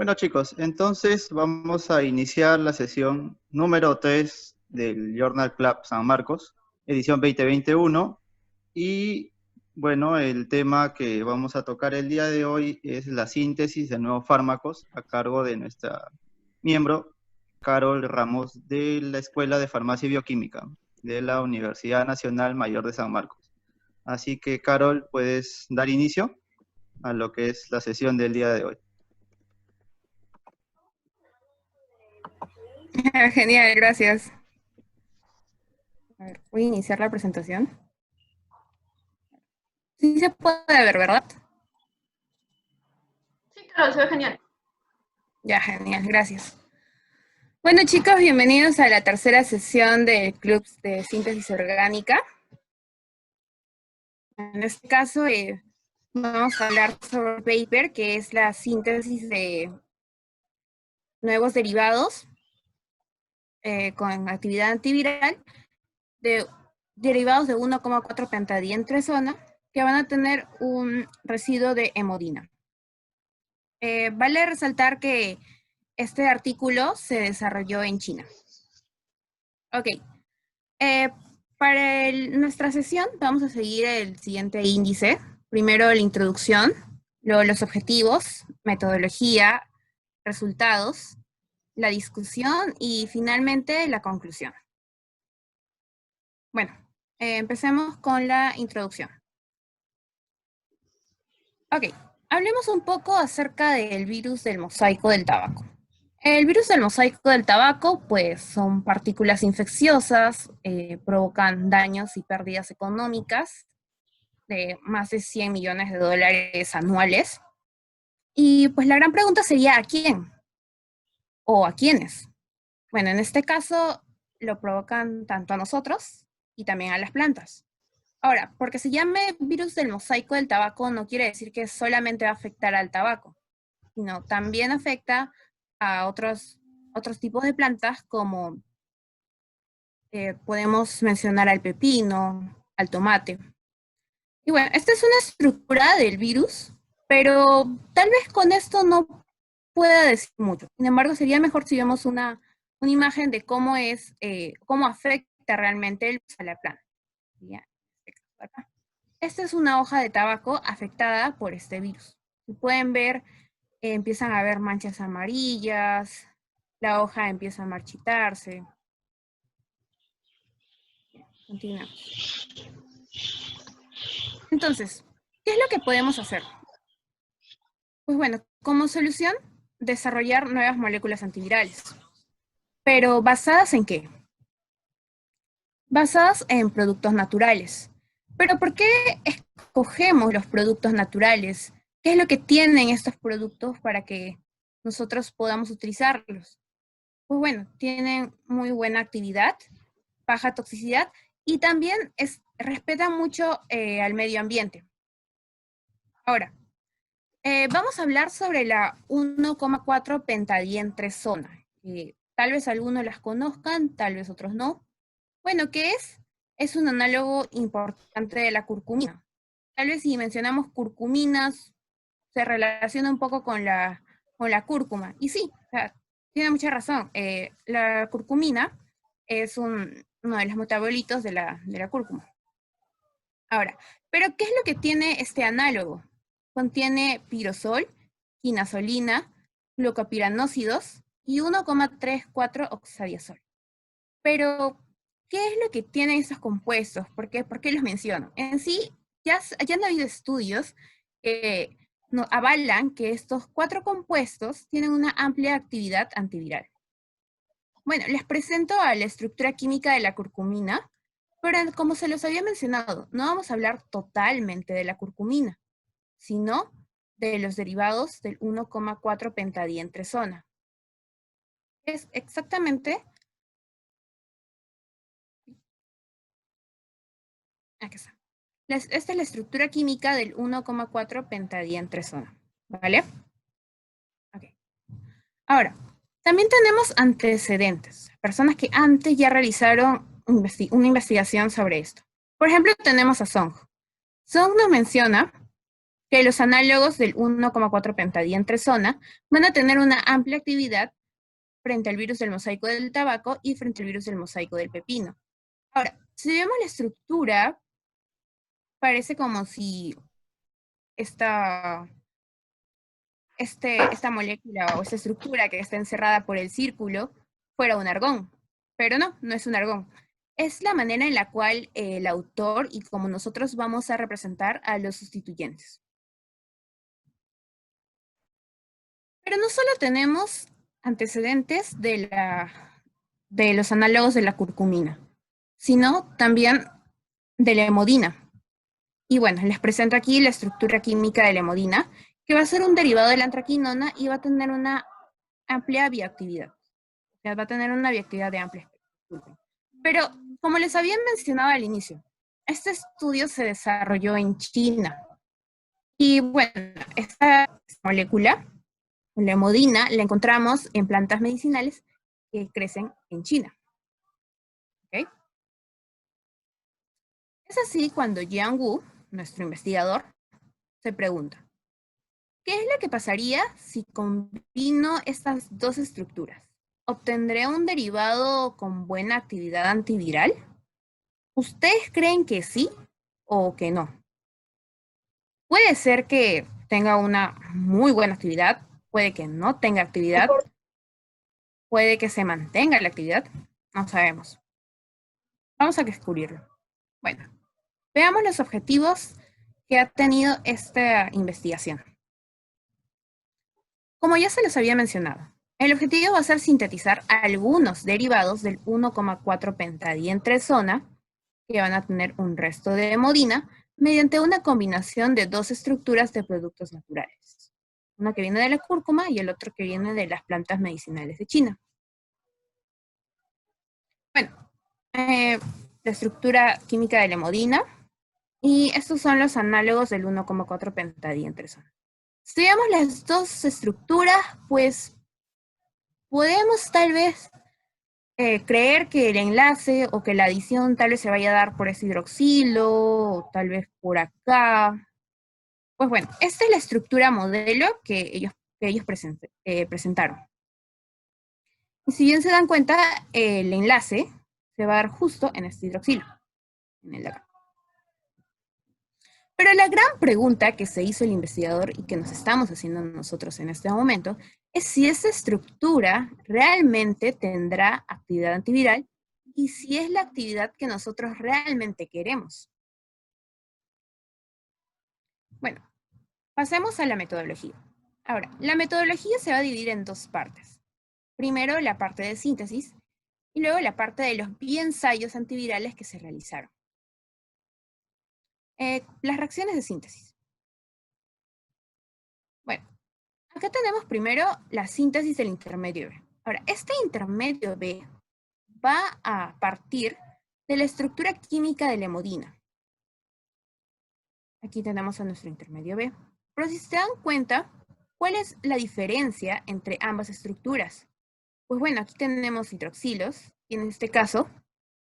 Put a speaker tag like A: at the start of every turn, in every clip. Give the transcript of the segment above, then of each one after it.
A: Bueno chicos, entonces vamos a iniciar la sesión número 3 del Journal Club San Marcos, edición 2021. Y bueno, el tema que vamos a tocar el día de hoy es la síntesis de nuevos fármacos a cargo de nuestra miembro, Carol Ramos, de la Escuela de Farmacia y Bioquímica de la Universidad Nacional Mayor de San Marcos. Así que Carol, puedes dar inicio a lo que es la sesión del día de hoy.
B: Genial, gracias. A ver, voy a iniciar la presentación. Sí se puede ver, ¿verdad?
C: Sí, claro, se ve genial.
B: Ya, genial, gracias. Bueno, chicos, bienvenidos a la tercera sesión del Club de Síntesis Orgánica. En este caso, vamos a hablar sobre el paper, que es la síntesis de nuevos derivados con actividad antiviral, de derivados de 1,4 pentadientresona, que van a tener un residuo de hemodina. Vale resaltar que este artículo se desarrolló en China. Ok. Para nuestra sesión vamos a seguir el siguiente índice. Primero la introducción, luego los objetivos, metodología, resultados, la discusión y finalmente la conclusión. Bueno, empecemos con la introducción. Ok, hablemos un poco acerca del virus del mosaico del tabaco. El virus del mosaico del tabaco, pues, son partículas infecciosas, provocan daños y pérdidas económicas de más de 100 millones de dólares anuales. Y pues la gran pregunta sería, ¿a quién? ¿O a quiénes? Bueno, en este caso lo provocan tanto a nosotros y también a las plantas. Ahora, porque se llame virus del mosaico del tabaco no quiere decir que solamente va a afectar al tabaco, sino también afecta a otros tipos de plantas como podemos mencionar al pepino, al tomate. Y bueno, esta es una estructura del virus, pero tal vez con esto no pueda decir mucho. Sin embargo, sería mejor si vemos una imagen de cómo es, cómo afecta realmente el virus a la planta. ¿Ya? Esta es una hoja de tabaco afectada por este virus. Si pueden ver, empiezan a haber manchas amarillas, la hoja empieza a marchitarse. Continuamos. Entonces, ¿qué es lo que podemos hacer? Pues bueno, como solución, desarrollar nuevas moléculas antivirales. ¿Pero basadas en qué? Basadas en productos naturales. ¿Pero por qué escogemos los productos naturales? ¿Qué es lo que tienen estos productos para que nosotros podamos utilizarlos? Pues bueno, tienen muy buena actividad, baja toxicidad y también respetan mucho al medio ambiente. Ahora, vamos a hablar sobre la 1,4 pentadientresona, que tal vez algunos las conozcan, tal vez otros no. Bueno, ¿qué es? Es un análogo importante de la curcumina. Tal vez si mencionamos curcuminas, se relaciona un poco con la cúrcuma. Y sí, o sea, tiene mucha razón. La curcumina es uno de los metabolitos de la cúrcuma. Ahora, ¿pero qué es lo que tiene este análogo? Contiene pirosol, quinazolina, glucopiranósidos y 1,34 oxadiazol. Pero, ¿qué es lo que tienen estos compuestos? ¿Por qué los menciono? En sí, ya han habido estudios que avalan que estos 4 compuestos tienen una amplia actividad antiviral. Bueno, les presento a la estructura química de la curcumina, pero como se los había mencionado, no vamos a hablar totalmente de la curcumina, sino de los derivados del 1,4 pentadientresona. Es exactamente... Aquí está. Esta es la estructura química del 1,4 pentadientresona, ¿vale? Ok. Ahora, también tenemos antecedentes, personas que antes ya realizaron una investigación sobre esto. Por ejemplo, tenemos a Song. Song nos menciona que los análogos del 1,4-pentadientresona van a tener una amplia actividad frente al virus del mosaico del tabaco y frente al virus del mosaico del pepino. Ahora, si vemos la estructura, parece como si esta molécula o esta estructura que está encerrada por el círculo fuera un argón, pero no, no es un argón. Es la manera en la cual el autor y como nosotros vamos a representar a los sustituyentes. Pero no solo tenemos antecedentes de los análogos de la curcumina, sino también de la hemodina. Y bueno, les presento aquí la estructura química de la hemodina, que va a ser un derivado de la antraquinona y va a tener una amplia bioactividad. O sea, va a tener una bioactividad de amplia espectro. Pero, como les había mencionado al inicio, este estudio se desarrolló en China. Y bueno, esta molécula, la hemodina, la encontramos en plantas medicinales que crecen en China. ¿Okay? Es así cuando Jian Wu, nuestro investigador, se pregunta, ¿qué es lo que pasaría si combino estas dos estructuras? ¿Obtendré un derivado con buena actividad antiviral? ¿Ustedes creen que sí o que no? Puede ser que tenga una muy buena actividad, puede que no tenga actividad, puede que se mantenga la actividad, no sabemos. Vamos a descubrirlo. Bueno, veamos los objetivos que ha tenido esta investigación. Como ya se los había mencionado, el objetivo va a ser sintetizar algunos derivados del 1,4-pentadientresona que van a tener un resto de hemodina mediante una combinación de dos estructuras de productos naturales. Uno que viene de la cúrcuma y el otro que viene de las plantas medicinales de China. Bueno, la estructura química de la hemodina y estos son los análogos del 1,4-pentadientresona. Si vemos las dos estructuras, pues podemos tal vez creer que el enlace o que la adición tal vez se vaya a dar por ese hidroxilo o tal vez por acá. Pues bueno, esta es la estructura modelo que ellos presentaron. Y si bien se dan cuenta, el enlace se va a dar justo en este hidroxilo, en el de acá. Pero la gran pregunta que se hizo el investigador y que nos estamos haciendo nosotros en este momento es si esta estructura realmente tendrá actividad antiviral y si es la actividad que nosotros realmente queremos. Bueno, pasemos a la metodología. Ahora, la metodología se va a dividir en dos partes. Primero, la parte de síntesis y luego la parte de los ensayos antivirales que se realizaron. Las reacciones de síntesis. Bueno, acá tenemos primero la síntesis del intermedio B. Ahora, este intermedio B va a partir de la estructura química de la hemodina. Aquí tenemos a nuestro intermedio B. Pero si se dan cuenta, ¿cuál es la diferencia entre ambas estructuras? Pues bueno, aquí tenemos hidroxilos, y en este caso,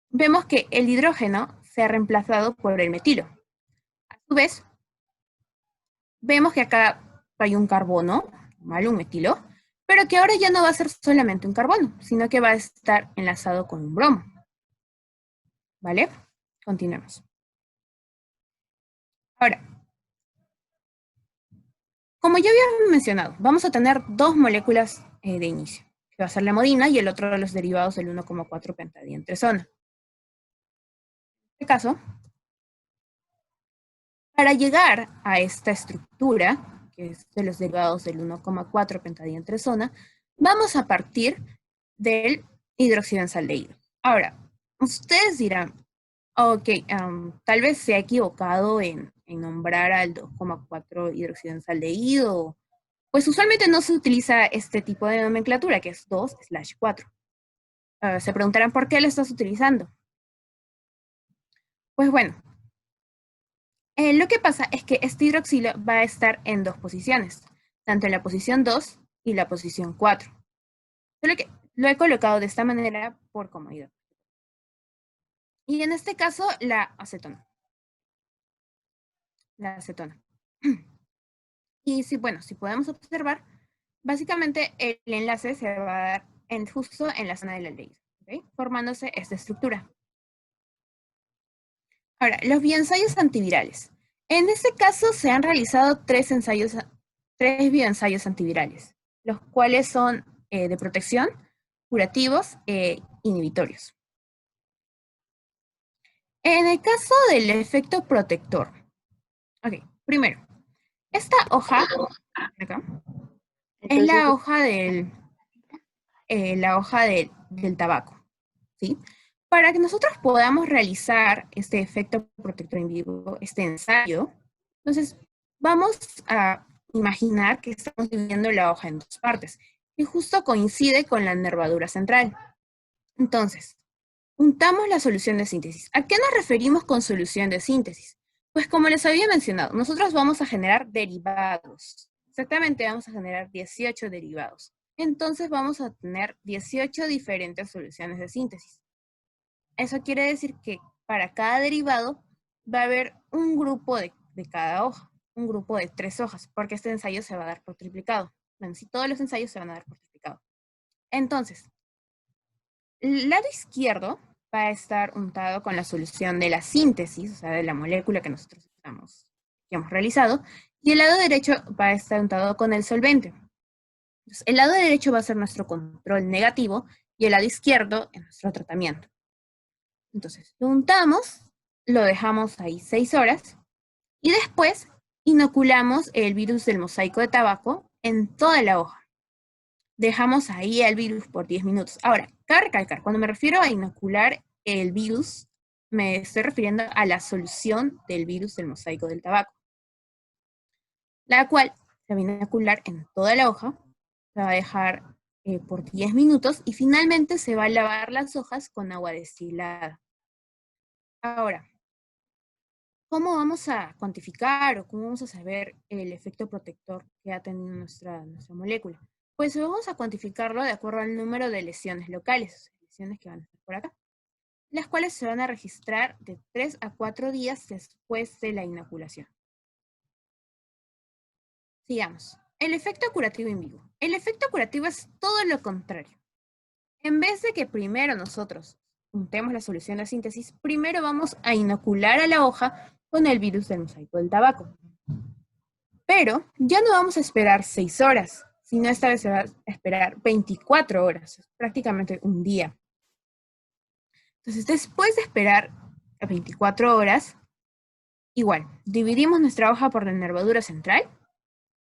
B: vemos que el hidrógeno se ha reemplazado por el metilo. A su vez, vemos que acá hay un carbono, ¿vale? Un metilo, pero que ahora ya no va a ser solamente un carbono, sino que va a estar enlazado con un bromo. ¿Vale? Continuemos. Ahora, como ya había mencionado, vamos a tener dos moléculas de inicio, que va a ser la hemodina y el otro de los derivados del 1,4-pentadientresona. En este caso, para llegar a esta estructura, que es de los derivados del 1,4-pentadientresona, vamos a partir del hidroxidenaldehído. Ahora, ustedes dirán, ok, tal vez se ha equivocado en nombrar al 2,4 hidroxidenaldehído. Pues usualmente no se utiliza este tipo de nomenclatura, que es 2/4. Se preguntarán por qué lo estás utilizando. Pues bueno, lo que pasa es que este hidroxilo va a estar en dos posiciones, tanto en la posición 2 y la posición 4. Solo que lo he colocado de esta manera por comodidad. Y en este caso, la acetona. La acetona. Y si, bueno, si podemos observar, básicamente el enlace se va a dar justo en la zona del aldehído, ¿ok? Formándose esta estructura. Ahora, los bioensayos antivirales. En este caso se han realizado tres bioensayos antivirales, los cuales son de protección, curativos e inhibitorios. En el caso del efecto protector, ok, primero, esta hoja, acá, es
C: Entonces,
B: la hoja del tabaco, ¿sí? Para que nosotros podamos realizar este efecto protector in vivo, este ensayo, entonces vamos a imaginar que estamos dividiendo la hoja en dos partes, y justo coincide con la nervadura central. Entonces, untamos la solución de síntesis. ¿A qué nos referimos con solución de síntesis? Pues como les había mencionado, nosotros vamos a generar derivados. Exactamente vamos a generar 18 derivados. Entonces vamos a tener 18 diferentes soluciones de síntesis. Eso quiere decir que para cada derivado va a haber un grupo de cada hoja, un grupo de 3 hojas, porque este ensayo se va a dar por triplicado. Bueno, si todos los ensayos se van a dar por triplicado. Entonces, el lado izquierdo va a estar untado con la solución de la síntesis, o sea, de la molécula que nosotros hemos realizado, y el lado derecho va a estar untado con el solvente. Entonces, el lado derecho va a ser nuestro control negativo y el lado izquierdo es nuestro tratamiento. Entonces, lo untamos, lo dejamos ahí 6 horas y después inoculamos el virus del mosaico de tabaco en toda la hoja. Dejamos ahí el virus por 10 minutos. Ahora, cabe recalcar, cuando me refiero a inocular el virus, me estoy refiriendo a la solución del virus del mosaico del tabaco, la cual se va a inocular en toda la hoja, se va a dejar por 10 minutos y finalmente se va a lavar las hojas con agua destilada. Ahora, ¿cómo vamos a cuantificar o cómo vamos a saber el efecto protector que ha tenido nuestra molécula? Pues vamos a cuantificarlo de acuerdo al número de lesiones locales, lesiones que van a estar por acá, las cuales se van a registrar de 3 a 4 días después de la inoculación. Sigamos. El efecto curativo in vivo. El efecto curativo es todo lo contrario. En vez de que primero nosotros untemos la solución de síntesis, primero vamos a inocular a la hoja con el virus del mosaico del tabaco. Pero ya no vamos a esperar 6 horas, sino esta vez se va a esperar 24 horas, prácticamente un día. Entonces, después de esperar 24 horas, igual, dividimos nuestra hoja por la nervadura central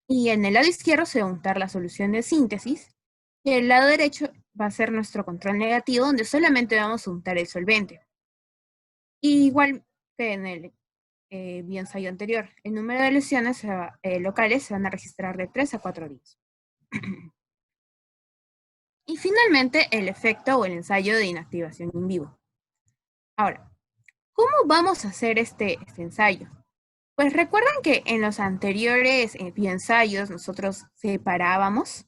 B: y en el lado izquierdo se va a untar la solución de síntesis y el lado derecho va a ser nuestro control negativo donde solamente vamos a untar el solvente. Y igual que en el bioensayo anterior, el número de lesiones locales se van a registrar de 3 a 4 días. Y finalmente, el efecto o el ensayo de inactivación in vivo. Ahora, ¿cómo vamos a hacer este ensayo? Pues recuerdan que en los anteriores bioensayos nosotros separábamos.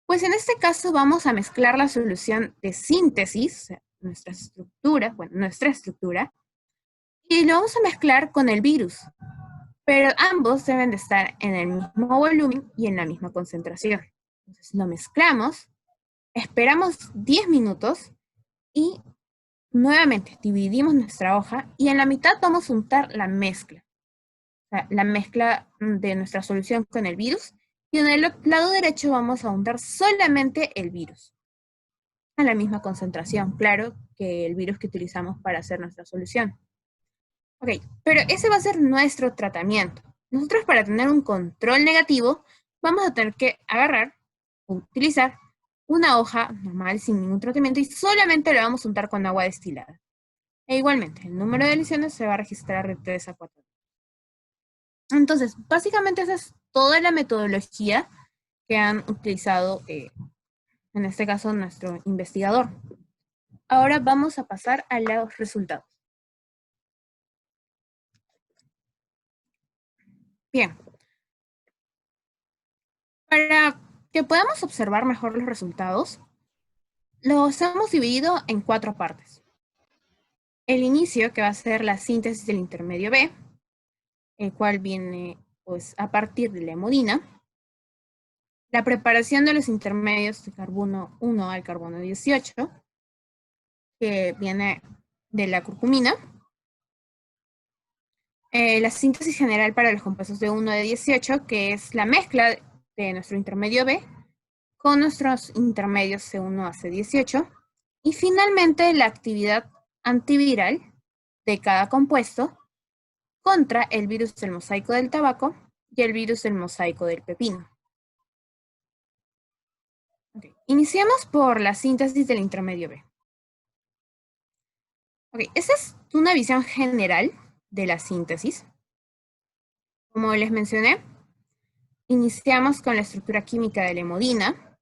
B: Pues en este caso vamos a mezclar la solución de síntesis, o sea, nuestra estructura, y lo vamos a mezclar con el virus. Pero ambos deben de estar en el mismo volumen y en la misma concentración. Entonces lo mezclamos, esperamos 10 minutos y nuevamente dividimos nuestra hoja y en la mitad vamos a untar la mezcla. O sea, la mezcla de nuestra solución con el virus y en el lado derecho vamos a untar solamente el virus. A la misma concentración, claro, que el virus que utilizamos para hacer nuestra solución. Ok, pero ese va a ser nuestro tratamiento. Nosotros para tener un control negativo vamos a tener que agarrar, utilizar una hoja normal sin ningún tratamiento y solamente la vamos a untar con agua destilada. E igualmente, el número de lesiones se va a registrar de 3 a 4. Entonces, básicamente esa es toda la metodología que han utilizado, en este caso, nuestro investigador. Ahora vamos a pasar a los resultados. Bien. Para que podamos observar mejor los resultados, los hemos dividido en 4 partes. El inicio, que va a ser la síntesis del intermedio B, el cual viene pues a partir de la hemodina, la preparación de los intermedios de carbono 1 al carbono 18, que viene de la curcumina, la síntesis general para los compuestos de 1 a 18, que es la mezcla de nuestro intermedio B con nuestros intermedios C1 a C18, y finalmente la actividad antiviral de cada compuesto contra el virus del mosaico del tabaco y el virus del mosaico del pepino. Okay. Iniciemos por la síntesis del intermedio B. Okay. Esta es una visión general de la síntesis. Como les mencioné, iniciamos con la estructura química de la hemodina,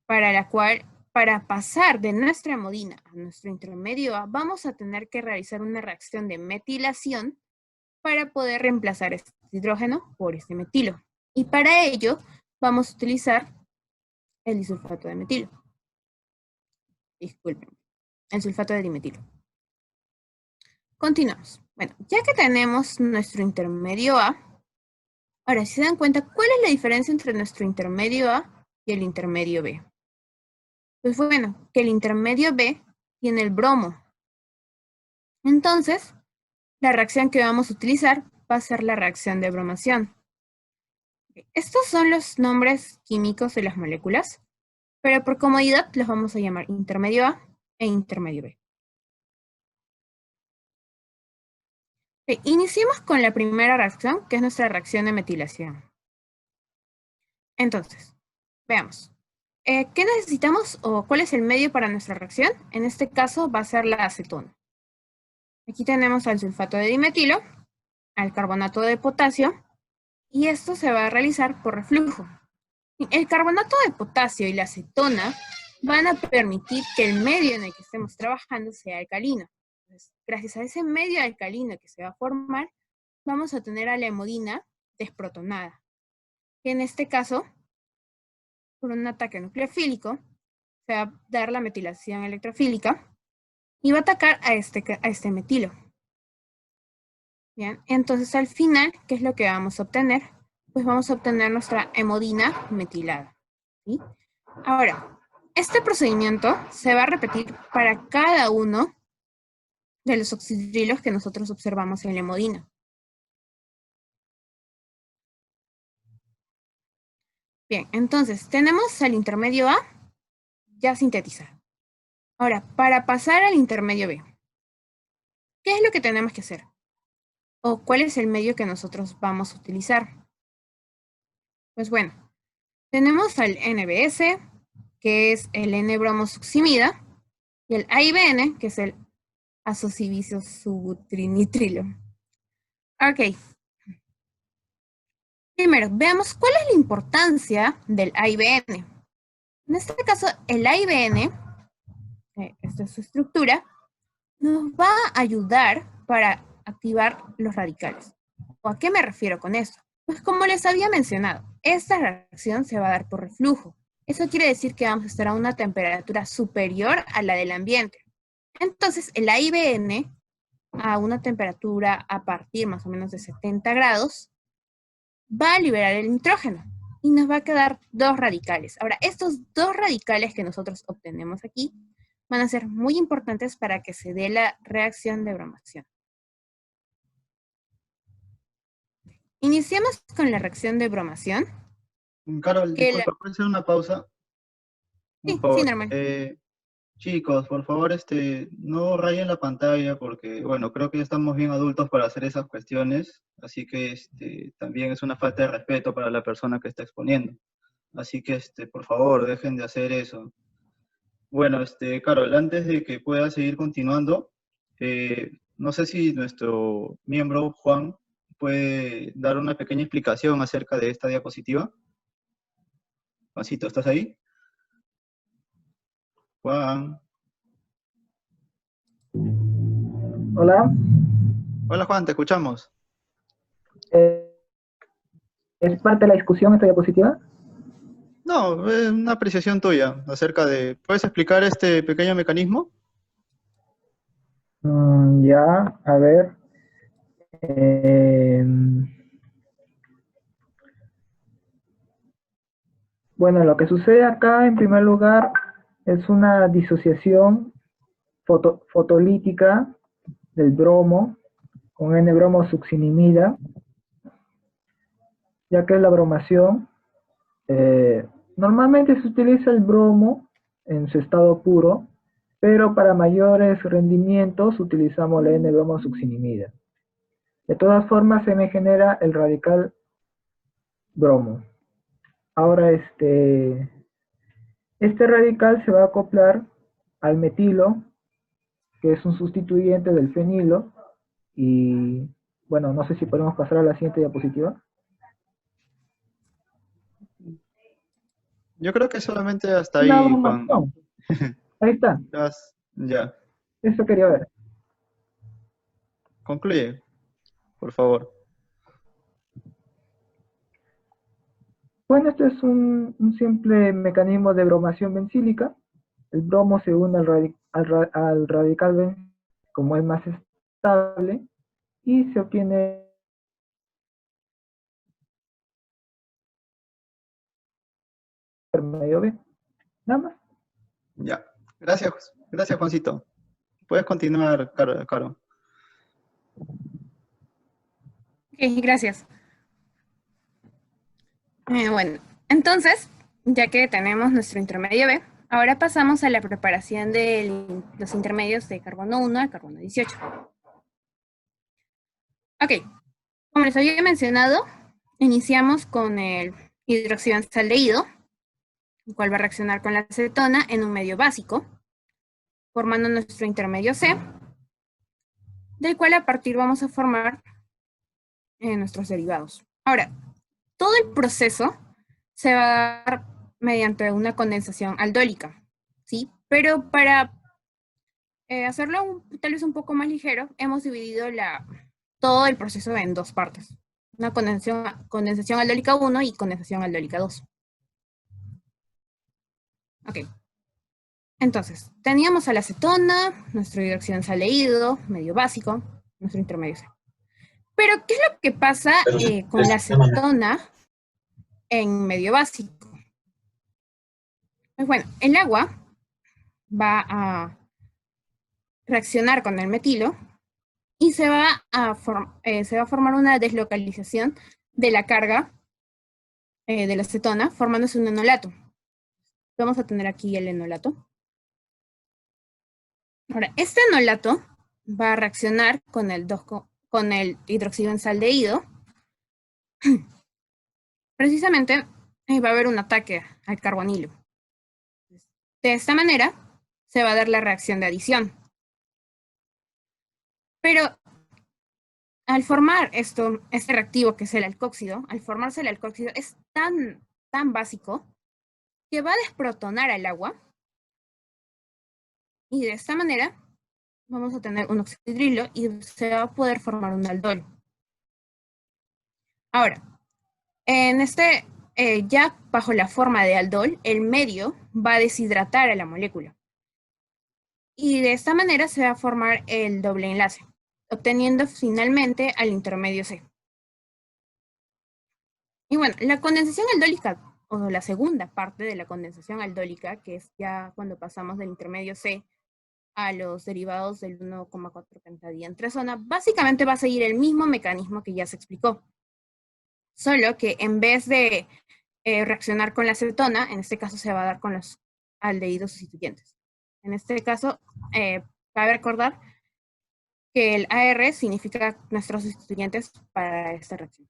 B: para la cual, para pasar de nuestra hemodina a nuestro intermedio A, vamos a tener que realizar una reacción de metilación para poder reemplazar este hidrógeno por este metilo. Y para ello, vamos a utilizar el disulfato de metilo. Disculpen, el sulfato de dimetilo. Continuamos. Bueno, ya que tenemos nuestro intermedio A, ahora, si se dan cuenta, ¿cuál es la diferencia entre nuestro intermedio A y el intermedio B? Pues bueno, que el intermedio B tiene el bromo. Entonces, la reacción que vamos a utilizar va a ser la reacción de bromación. Estos son los nombres químicos de las moléculas, pero por comodidad los vamos a llamar intermedio A e intermedio B. Iniciemos con la primera reacción, que es nuestra reacción de metilación. Entonces, veamos. ¿Qué necesitamos o cuál es el medio para nuestra reacción? En este caso va a ser la acetona. Aquí tenemos al sulfato de dimetilo, al carbonato de potasio, y esto se va a realizar por reflujo. El carbonato de potasio y la acetona van a permitir que el medio en el que estemos trabajando sea alcalino. Entonces, gracias a ese medio alcalino que se va a formar, vamos a tener a la hemodina desprotonada. Y en este caso, por un ataque nucleofílico, se va a dar la metilación electrofílica y va a atacar a este metilo. Bien, entonces al final, ¿qué es lo que vamos a obtener? Pues vamos a obtener nuestra hemodina metilada. ¿Sí? Ahora, este procedimiento se va a repetir para cada uno de los oxidrilos que nosotros observamos en la hemodina. Bien, entonces tenemos al intermedio A ya sintetizado. Ahora, para pasar al intermedio B, ¿qué es lo que tenemos que hacer? ¿O cuál es el medio que nosotros vamos a utilizar? Pues bueno, tenemos al NBS, que es el N-bromosuccimida, y el AIBN, que es el azosibisosubutinitrilo. Ok. Primero, veamos cuál es la importancia del AIBN. En este caso, el AIBN, esta es su estructura, nos va a ayudar para activar los radicales. ¿O a qué me refiero con esto? Pues como les había mencionado, esta reacción se va a dar por reflujo. Eso quiere decir que vamos a estar a una temperatura superior a la del ambiente. Entonces, el AIBN, a una temperatura a partir más o menos de 70 grados, va a liberar el nitrógeno y nos va a quedar dos radicales. Ahora, estos dos radicales que nosotros obtenemos aquí van a ser muy importantes para que se dé la reacción de bromación. Iniciemos con la reacción de bromación.
A: Carol, disculpa, ¿puedo hacer una pausa?
B: Sí,
A: Por favor.
B: normal.
A: Chicos, por favor, no rayen la pantalla porque, bueno, creo que ya estamos bien adultos para hacer esas cuestiones, así que también es una falta de respeto para la persona que está exponiendo. Así que, por favor, dejen de hacer eso. Bueno, Carol, antes de que pueda seguir continuando, no sé si nuestro miembro, Juan, puede dar una pequeña explicación acerca de esta diapositiva. Juancito, ¿estás ahí? Juan.
C: Hola.
A: Hola Juan, te escuchamos.
C: ¿Es parte de la discusión esta diapositiva?
A: No, es una apreciación tuya acerca de... ¿Puedes explicar este pequeño mecanismo?
C: Ya, a ver. Bueno, lo que sucede acá, en primer lugar, es una disociación fotolítica del bromo con N-bromo succinimida, ya que la bromación, normalmente se utiliza el bromo en su estado puro, pero para mayores rendimientos utilizamos la N-bromo succinimida. De todas formas, se me genera el radical bromo. Ahora, este radical se va a acoplar al metilo, que es un sustituyente del fenilo, y bueno, no sé si podemos pasar a la siguiente diapositiva.
A: Yo creo que solamente hasta
C: La
A: ahí, Juan, ¿no?
C: bromación. Ahí está,
A: Ya,
C: eso quería ver.
A: concluye, por favor.
C: Bueno, este es un simple mecanismo de bromación bencílica. El bromo se une al radical bencílico, como es más estable, y se obtiene medio B. Nada más.
A: Ya. Gracias, Juancito. Puedes continuar, Caro.
B: Ok, gracias. Bueno, entonces, ya que tenemos nuestro intermedio B, ahora pasamos a la preparación de los intermedios de carbono 1 al carbono 18. Ok, como les había mencionado, iniciamos con el hidroxidanzaldehído, el cual va a reaccionar con la acetona en un medio básico, formando nuestro intermedio C, del cual a partir vamos a formar nuestros derivados. Ahora, todo el proceso se va a dar mediante una condensación aldólica, ¿sí? Pero para hacerlo tal vez un poco más ligero, hemos dividido todo el proceso en dos partes. Una condensación aldólica 1 y condensación aldólica 2. Ok. Entonces, teníamos a la acetona, nuestro hidroxidanzaldehído, medio básico, nuestro intermedio C. Pero, ¿qué es lo que pasa con la acetona en medio básico? Pues bueno, el agua va a reaccionar con el metilo y se va a formar una deslocalización de la carga de la acetona, formándose un enolato. Vamos a tener aquí el enolato. Ahora, este enolato va a reaccionar con el hidroxibenzaldehído. Precisamente va a haber un ataque al carbonilo. De esta manera se va a dar la reacción de adición. Pero al formar este reactivo que es el alcóxido, al formarse el alcóxido es tan básico que va a desprotonar al agua y de esta manera vamos a tener un oxidrilo y se va a poder formar un aldol. Ahora, en ya bajo la forma de aldol, el medio va a deshidratar a la molécula. Y de esta manera se va a formar el doble enlace, obteniendo finalmente al intermedio C. Y bueno, la condensación aldólica, o la segunda parte de la condensación aldólica, que es ya cuando pasamos del intermedio C a los derivados del 1,4 pentadientrasona, básicamente va a seguir el mismo mecanismo que ya se explicó. Solo que en vez de reaccionar con la acetona, en este caso se va a dar con los aldehídos sustituyentes. En este caso, cabe recordar que el AR significa nuestros sustituyentes para esta reacción.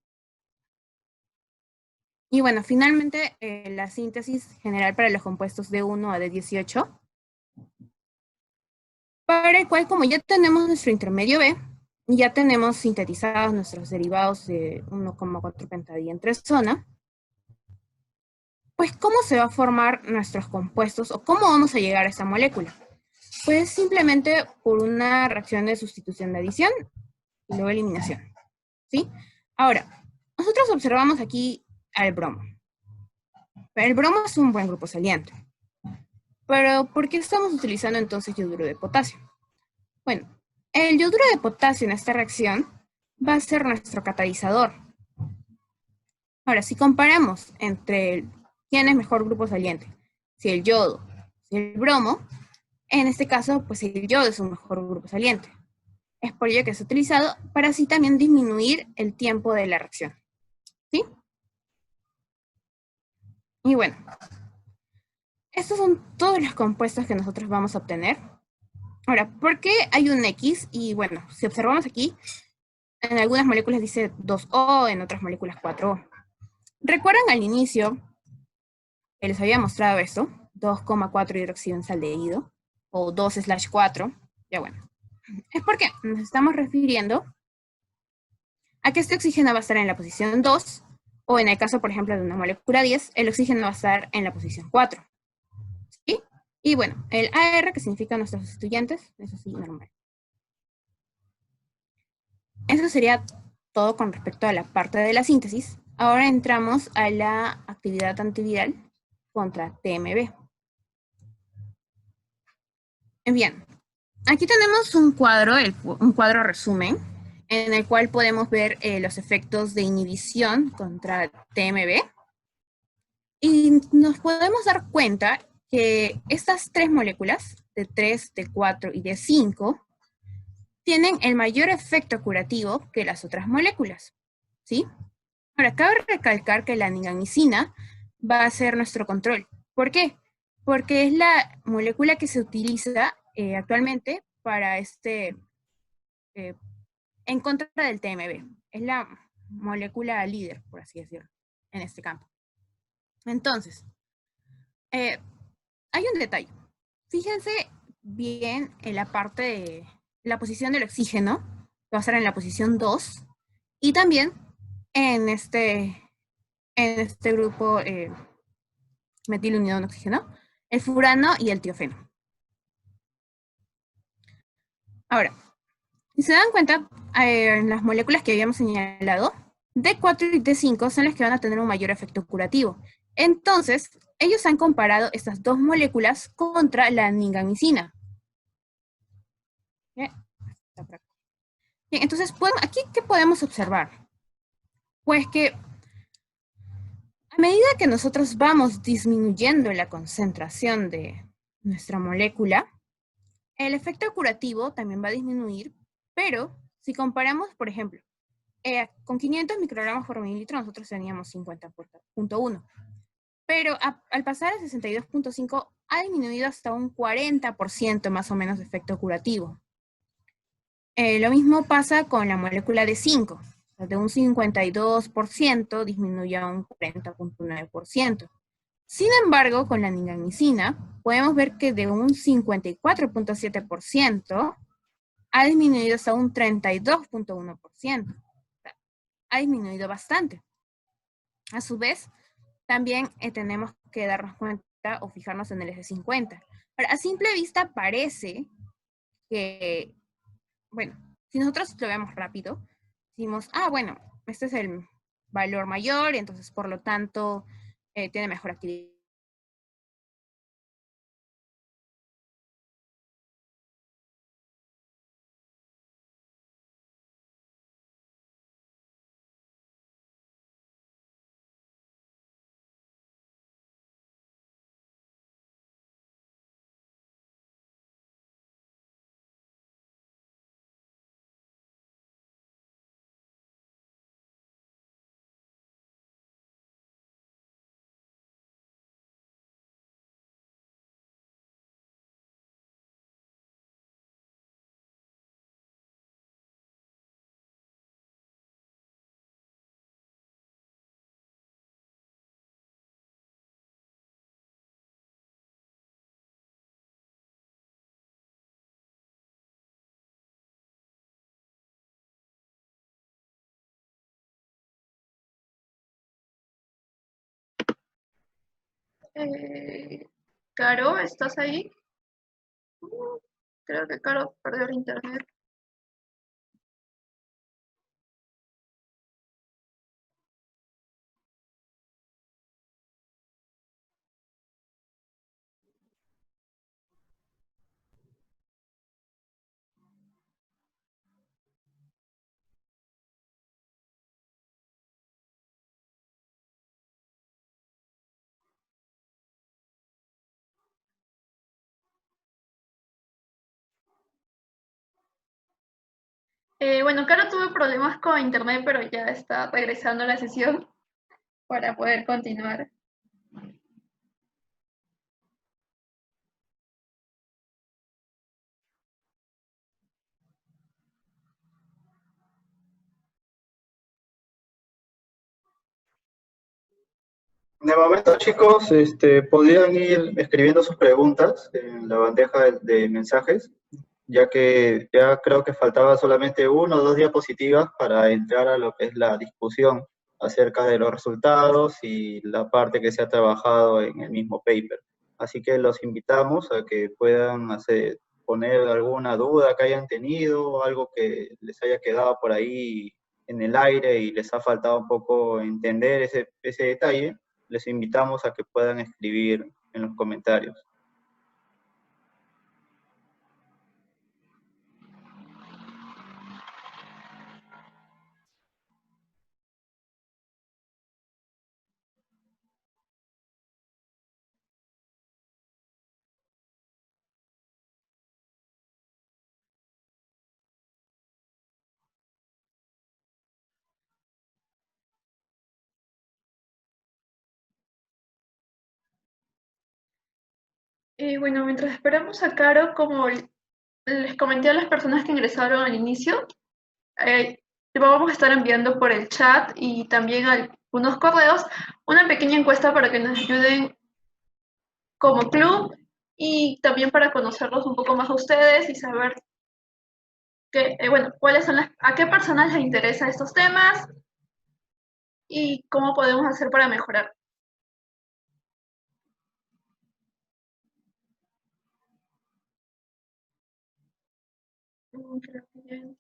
B: Y bueno, finalmente la síntesis general para los compuestos de 1 a D18, para el cual como ya tenemos nuestro intermedio B, ya tenemos sintetizados nuestros derivados de 1,4 pentadientrasona, pues ¿cómo se va a formar nuestros compuestos o cómo vamos a llegar a esta molécula? Pues simplemente por una reacción de sustitución de adición y luego eliminación, ¿sí? Ahora, nosotros observamos aquí al bromo. El bromo es un buen grupo saliente. Pero, ¿por qué estamos utilizando entonces yoduro de potasio? Bueno, el yoduro de potasio en esta reacción va a ser nuestro catalizador. Ahora, si comparamos entre ¿Quién es mejor grupo saliente? Si el yodo, si el bromo. En este caso, pues el yodo es un mejor grupo saliente. Es por ello que es utilizado para así también disminuir el tiempo de la reacción. ¿Sí? Y bueno, estos son todos los compuestos que nosotros vamos a obtener. Ahora, ¿por qué hay un X? Y bueno, si observamos aquí, en algunas moléculas dice 2O, en otras moléculas 4O. ¿Recuerdan al inicio que les había mostrado esto? 2,4 hidroxibenzaldehído, o 2/4. Ya bueno, es porque nos estamos refiriendo a que este oxígeno va a estar en la posición 2, o en el caso, por ejemplo, de una molécula 10, el oxígeno va a estar en la posición 4. ¿Sí? Y bueno, el AR, que significa nuestros sustituyentes, eso sí, normal. Eso sería todo con respecto a la parte de la síntesis. Ahora entramos a la actividad antiviral contra TMB. Bien, aquí tenemos un cuadro resumen, en el cual podemos ver los efectos de inhibición contra TMB. Y nos podemos dar cuenta que estas tres moléculas, de 3, de 4 y de 5, tienen el mayor efecto curativo que las otras moléculas, ¿sí? Ahora, cabe recalcar que la nigamicina va a ser nuestro control. ¿Por qué? Porque es la molécula que se utiliza actualmente para en contra del TMB. Es la molécula líder, por así decirlo, en este campo. Entonces, hay un detalle. Fíjense bien en la parte de la posición del oxígeno, que va a estar en la posición 2, y también en este grupo metilo unido a un oxígeno, el furano y el tiofeno. Ahora, si se dan cuenta, en las moléculas que habíamos señalado, D4 y D5 son las que van a tener un mayor efecto curativo. Entonces, ellos han comparado estas dos moléculas contra la nigamicina. Bien, entonces, aquí, ¿qué podemos observar? Pues que a medida que nosotros vamos disminuyendo la concentración de nuestra molécula, el efecto curativo también va a disminuir, pero si comparamos, por ejemplo, con 500 microgramos por mililitro, nosotros teníamos 50.1. Pero al pasar a 62.5, ha disminuido hasta un 40% más o menos de efecto curativo. Lo mismo pasa con la molécula de 5. De un 52% disminuye a un 40.9%. Sin embargo, con la nigamicina, podemos ver que de un 54.7% ha disminuido hasta un 32.1%. Ha disminuido bastante. A su vez, también tenemos que darnos cuenta o fijarnos en el S50. Ahora, a simple vista parece que, bueno, si nosotros lo vemos rápido, decimos, bueno, este es el valor mayor y entonces por lo tanto tiene mejor actividad.
D: Caro, ¿estás ahí? Creo que Caro perdió el internet. Bueno, Caro tuvo problemas con internet, pero ya está regresando a la sesión para poder continuar.
A: De momento, chicos, podrían ir escribiendo sus preguntas en la bandeja de mensajes, ya que ya creo que faltaba solamente uno o dos diapositivas para entrar a lo que es la discusión acerca de los resultados y la parte que se ha trabajado en el mismo paper. Así que los invitamos a que puedan poner alguna duda que hayan tenido, algo que les haya quedado por ahí en el aire y les ha faltado un poco entender ese detalle. Les invitamos a que puedan escribir en los comentarios.
D: Bueno, mientras esperamos a Caro, como les comenté a las personas que ingresaron al inicio, le vamos a estar enviando por el chat y también algunos correos una pequeña encuesta para que nos ayuden como club y también para conocerlos un poco más a ustedes y saber bueno, cuáles son a qué personas les interesan estos temas y cómo podemos hacer para mejorar. Creo que bien.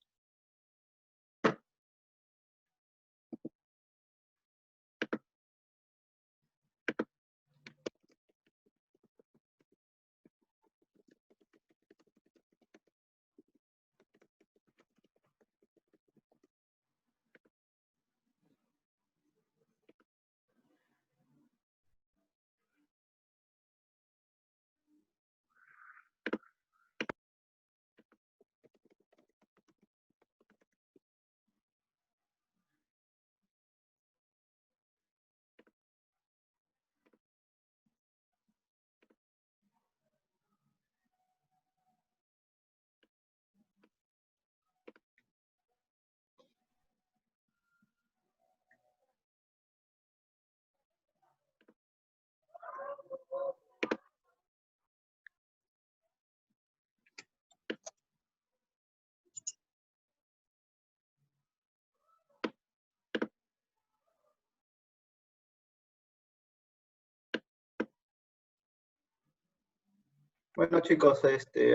A: Bueno, chicos,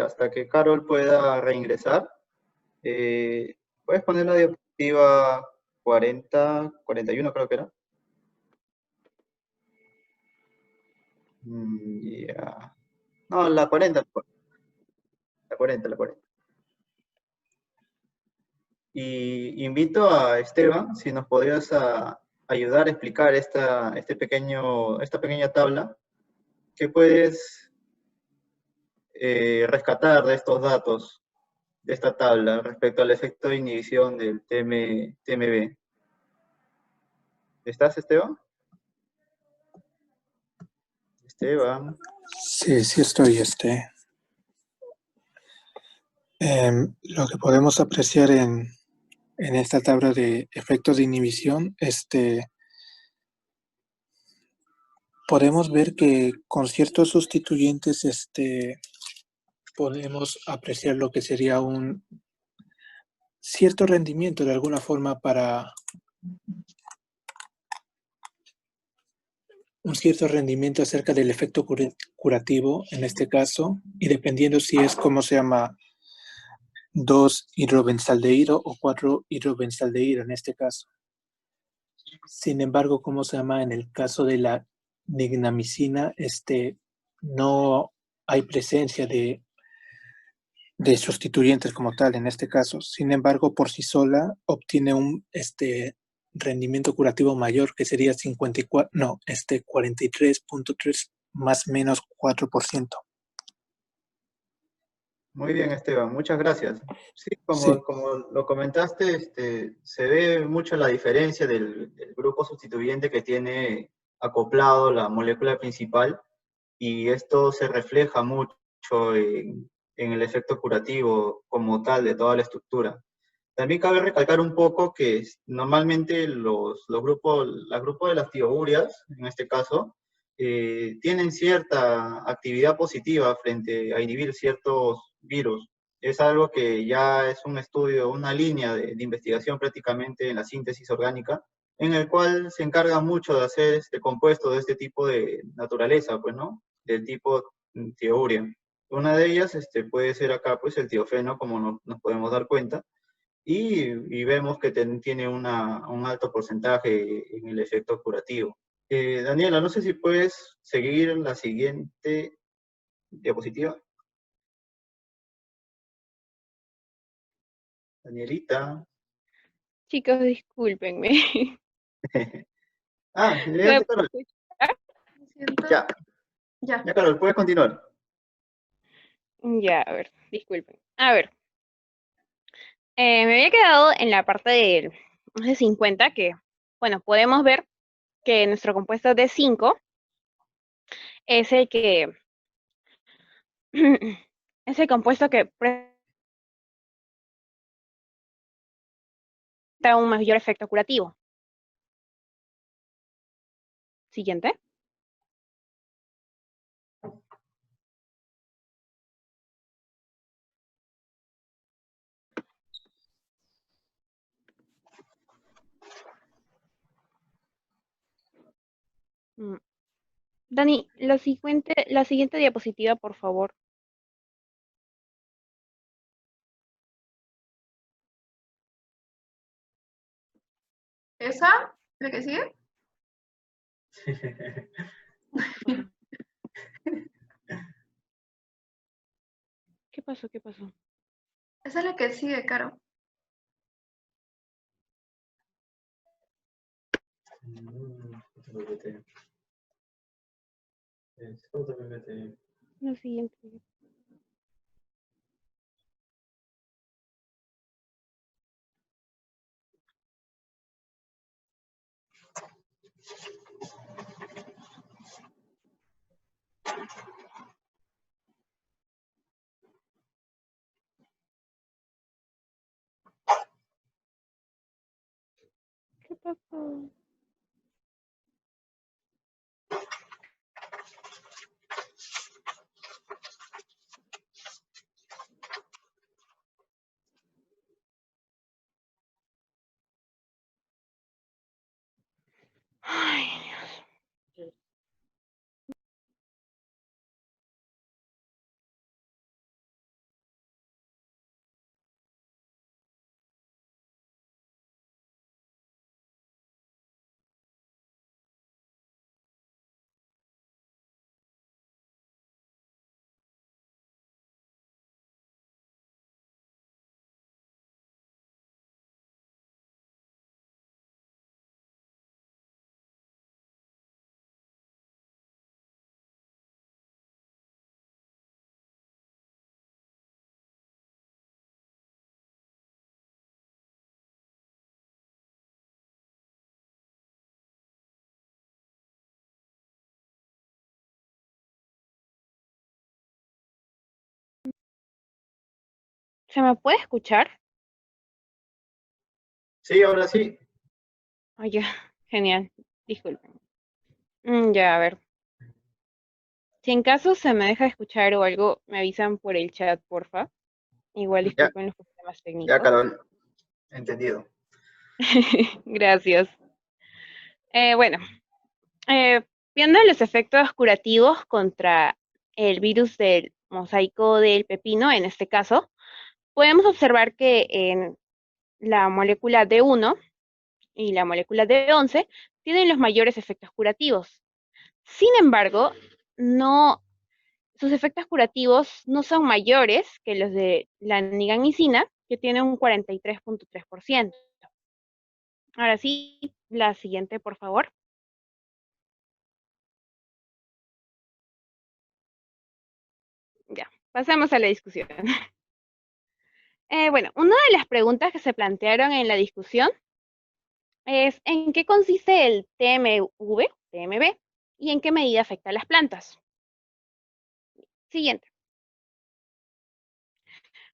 A: hasta que Carol pueda reingresar, puedes poner la diapositiva 40, 41 creo que era. Ya. No, la 40, la 40, la 40. Y invito a Esteban, si nos podrías ayudar a explicar esta pequeña tabla, que puedes rescatar de estos datos de esta tabla respecto al efecto de inhibición del TMB. ¿Estás, Esteban? Esteban.
E: Sí, sí estoy. Lo que podemos apreciar en esta tabla de efectos de inhibición, podemos ver que con ciertos sustituyentes, podemos apreciar lo que sería un cierto rendimiento de alguna forma para un cierto rendimiento acerca del efecto curativo en este caso, y dependiendo si es, ¿cómo se llama?, 2-hidrobenzaldehído o 4-hidrobenzaldehído en este caso. Sin embargo, ¿cómo se llama? En el caso de la nignamicina, no hay presencia de sustituyentes como tal en este caso. Sin embargo, por sí sola obtiene un rendimiento curativo mayor, que sería 43.3 más menos 4%.
A: Muy bien, Esteban, muchas gracias. Sí,
E: Sí,
A: como lo comentaste, se ve mucho la diferencia del grupo sustituyente que tiene acoplado la molécula principal y esto se refleja mucho en el efecto curativo como tal de toda la estructura. También cabe recalcar un poco que normalmente los grupos de las tiourias, en este caso, tienen cierta actividad positiva frente a inhibir ciertos virus. Es algo que ya es un estudio, una línea de investigación prácticamente en la síntesis orgánica, en el cual se encarga mucho de hacer este compuesto de este tipo de naturaleza, pues, ¿no? Del tipo tiouria. Una de ellas puede ser acá, pues, el tiofeno, como nos podemos dar cuenta, y vemos que tiene un alto porcentaje en el efecto curativo. Daniela, no sé si puedes seguir la siguiente diapositiva. Danielita.
F: Chicos, discúlpenme.
A: Ya,
F: ¿Me puedo
A: Carol.
F: escuchar?
D: Lo siento.
A: Ya,
D: Ya.
A: ya, Carol, puedes continuar.
F: Ya, a ver, disculpen. A ver, me había quedado en la parte de 50 que, bueno, podemos ver que nuestro compuesto d 5 es el que es el compuesto que presenta un mayor efecto curativo. Siguiente. Mm. Dani, la siguiente diapositiva, por favor.
D: ¿Esa? ¿La que sigue?
F: ¿Qué pasó? ¿Qué pasó?
D: Esa es la que sigue, Caro.
F: La siguiente. ¿Qué pasó? Ay, Dios. ¿Se me puede escuchar?
A: Sí, ahora sí.
F: Ay, ya, genial. Disculpen. Ya, a ver. Si en caso se me deja escuchar o algo, me avisan por el chat, porfa. Igual
A: Ya,
F: disculpen los problemas
A: ya,
F: técnicos.
A: Carol. Entendido.
F: Gracias. Bueno, eh, viendo los efectos curativos contra el virus del mosaico del pepino, en este caso, podemos observar que en la molécula D1 y la molécula D11 tienen los mayores efectos curativos. Sin embargo, no, sus efectos curativos no son mayores que los de la nigamicina, que tiene un 43.3%. Ahora sí, la siguiente, por favor. Ya. pasemos a la discusión. Bueno, una de las preguntas que se plantearon en la discusión es ¿en qué consiste el TMB, y en qué medida afecta a las plantas? Siguiente.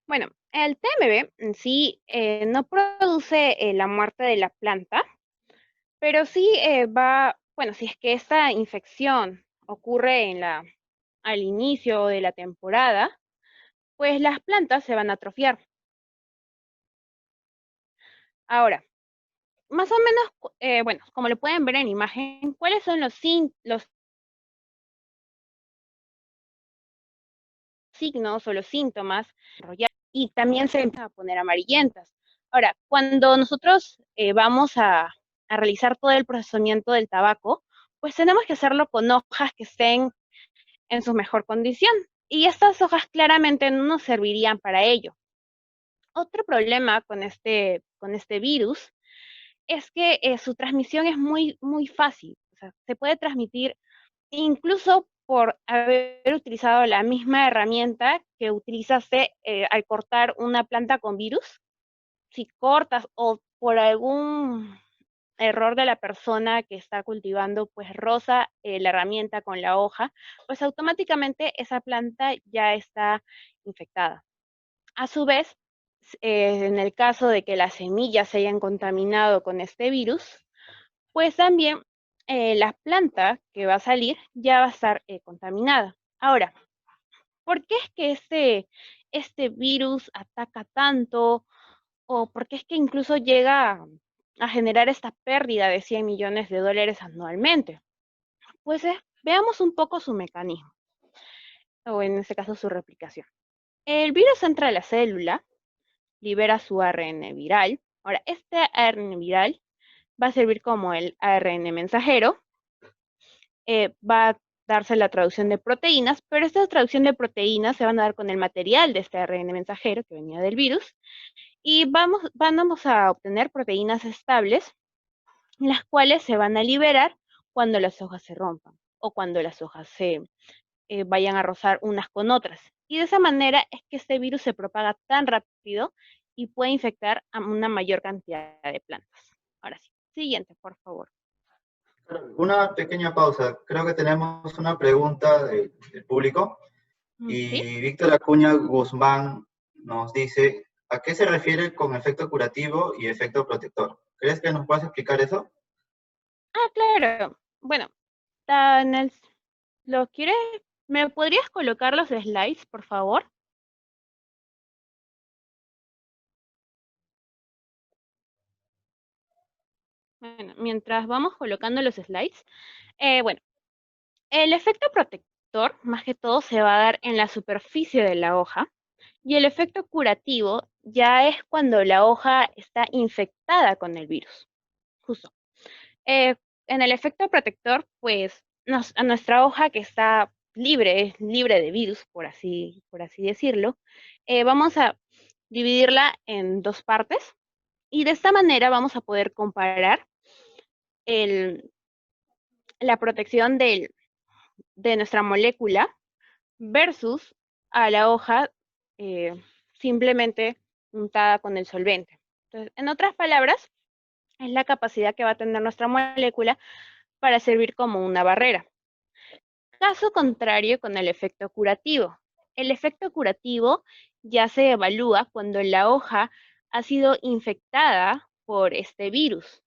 F: Bueno, el TMB en sí no produce la muerte de la planta, pero sí bueno, si es que esta infección ocurre al inicio de la temporada, pues las plantas se van a atrofiar. Ahora, más o menos, bueno, como lo pueden ver en imagen, ¿cuáles son los signos o los síntomas? Y también se empiezan a poner amarillentas. Ahora, cuando nosotros vamos a realizar todo el procesamiento del tabaco, pues tenemos que hacerlo con hojas que estén en su mejor condición. Y estas hojas claramente no nos servirían para ello. Otro problema con este virus es que su transmisión es muy fácil. O sea, se puede transmitir incluso por haber utilizado la misma herramienta que utilizaste al cortar una planta con virus. Si cortas o por algún error de la persona que está cultivando, pues roza la herramienta con la hoja, pues automáticamente esa planta ya está infectada. A su vez, en el caso de que las semillas se hayan contaminado con este virus, pues también la planta que va a salir ya va a estar contaminada. Ahora, ¿por qué es que este virus ataca tanto? ¿O por qué es que incluso llega a generar esta pérdida de 100 millones de dólares anualmente? Pues veamos un poco su mecanismo, o en este caso su replicación. El virus entra a la célula, libera su ARN viral. Ahora, este ARN viral va a servir como el ARN mensajero, va a darse la traducción de proteínas, pero esta traducción de proteínas se van a dar con el material de este ARN mensajero que venía del virus, y vamos a obtener proteínas estables, las cuales se van a liberar cuando las hojas se rompan o cuando las hojas se vayan a rozar unas con otras. Y de esa manera es que este virus se propaga tan rápido y puede infectar a una mayor cantidad de plantas. Ahora sí, siguiente, por favor.
A: Una pequeña pausa. Creo que tenemos una pregunta del público. Y
F: ¿Sí?
A: Víctor Acuña Guzmán nos dice, ¿a qué se refiere con efecto curativo y efecto protector? ¿Crees que nos puedas explicar eso?
F: Ah, claro. Bueno, está en ¿lo quieres? ¿Me podrías colocar los slides, por favor? Bueno, mientras vamos colocando los slides, bueno, el efecto protector, más que todo, se va a dar en la superficie de la hoja, y el efecto curativo ya es cuando la hoja está infectada con el virus, justo. Eh, en el efecto protector, pues, a nuestra hoja que está libre de virus, por así decirlo, vamos a dividirla en dos partes, y de esta manera vamos a poder comparar la protección de nuestra molécula versus a la hoja simplemente untada con el solvente. Entonces, en otras palabras, es la capacidad que va a tener nuestra molécula para servir como una barrera. Caso contrario con el efecto curativo. El efecto curativo ya se evalúa cuando la hoja ha sido infectada por este virus.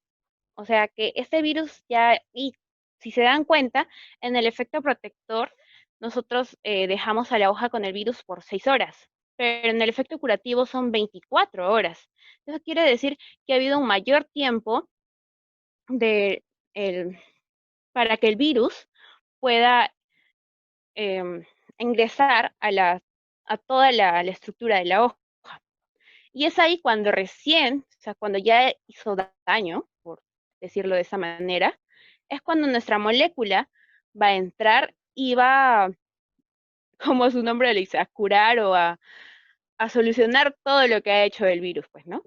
F: O sea que este virus ya, y si se dan cuenta, en el efecto protector, nosotros dejamos a la hoja con el virus por 6 horas, pero en el efecto curativo son 24 horas. Eso quiere decir que ha habido un mayor tiempo de, para que el virus pueda em, ingresar a toda la estructura de la hoja. Y es ahí cuando recién, o sea, cuando ya hizo daño, por decirlo de esa manera, es cuando nuestra molécula va a entrar y va, como su nombre le dice, a curar o a solucionar todo lo que ha hecho el virus, pues, ¿no?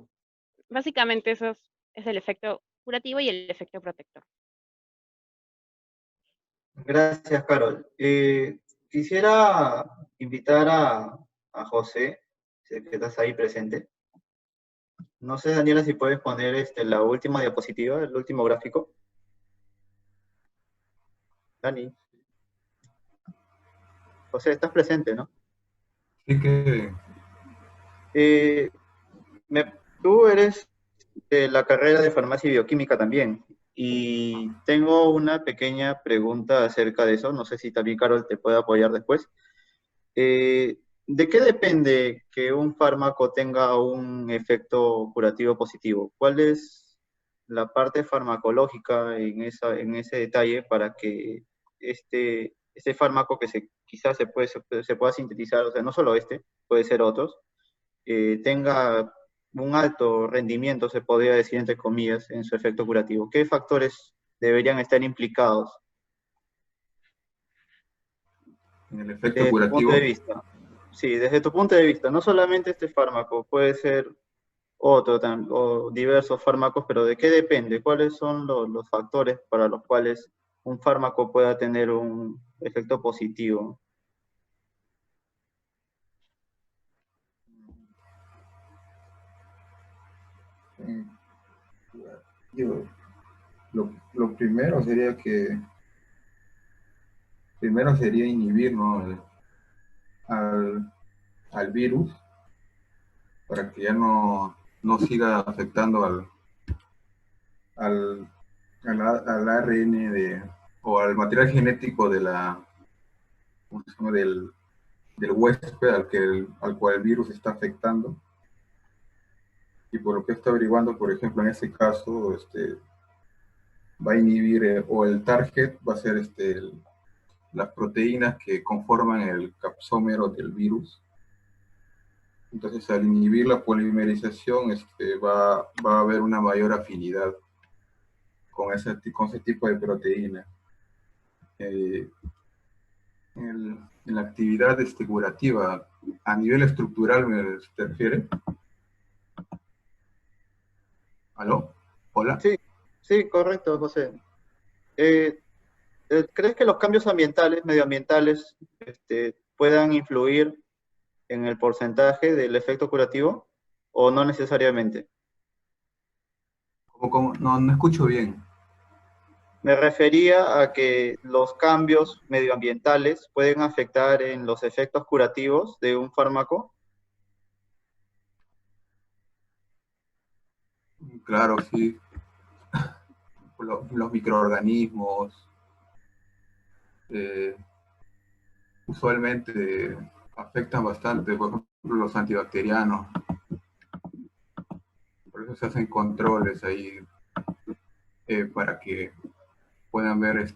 F: Básicamente eso es el efecto curativo y el efecto protector.
A: Gracias, Carol. Quisiera invitar a José, si es que estás ahí presente. No sé, Daniela, si puedes poner la última diapositiva, el último gráfico. Dani. José, estás presente, ¿no?
G: Sí que,
A: Eh, tú eres de la carrera de farmacia y bioquímica también, y tengo una pequeña pregunta acerca de eso. No sé si también Carol te puede apoyar después. ¿De qué depende que un fármaco tenga un efecto curativo positivo? ¿Cuál es la parte farmacológica en ese detalle para que este fármaco que quizás se pueda sintetizar, o sea, no solo puede ser otros, tenga un alto rendimiento, se podría decir entre comillas, en su efecto curativo? ¿Qué factores deberían estar implicados
G: en el efecto
A: desde tu punto de
G: curativo,
A: vista? Sí, desde tu punto de vista, no solamente este fármaco, puede ser o diversos fármacos, pero ¿de qué depende? ¿Cuáles son los factores para los cuales un fármaco pueda tener un efecto positivo?
G: eh, yo, lo primero sería inhibir, ¿no? al, al virus para que ya no siga afectando al, al ARN o al material genético ¿cómo se llama? Del huésped al cual el virus está afectando. Y por lo que está averiguando, por ejemplo, en ese caso, va a inhibir, o el target va a ser las proteínas que conforman el capsómero del virus. Entonces, al inhibir la polimerización, va a haber una mayor afinidad con ese tipo de proteína. Eh, en la actividad curativa, a nivel estructural, ¿te refieres? ¿Aló? ¿Hola?
A: Sí, sí, correcto, José. Eh, ¿Crees que los cambios ambientales, medioambientales, puedan influir en el porcentaje del efecto curativo o no necesariamente?
G: No escucho bien.
A: Me refería a que los cambios medioambientales pueden afectar en los efectos curativos de un fármaco.
G: Claro, sí. Los microorganismos, eh, usualmente afectan bastante, por ejemplo, los antibacterianos. Por eso se hacen controles ahí para que puedan ver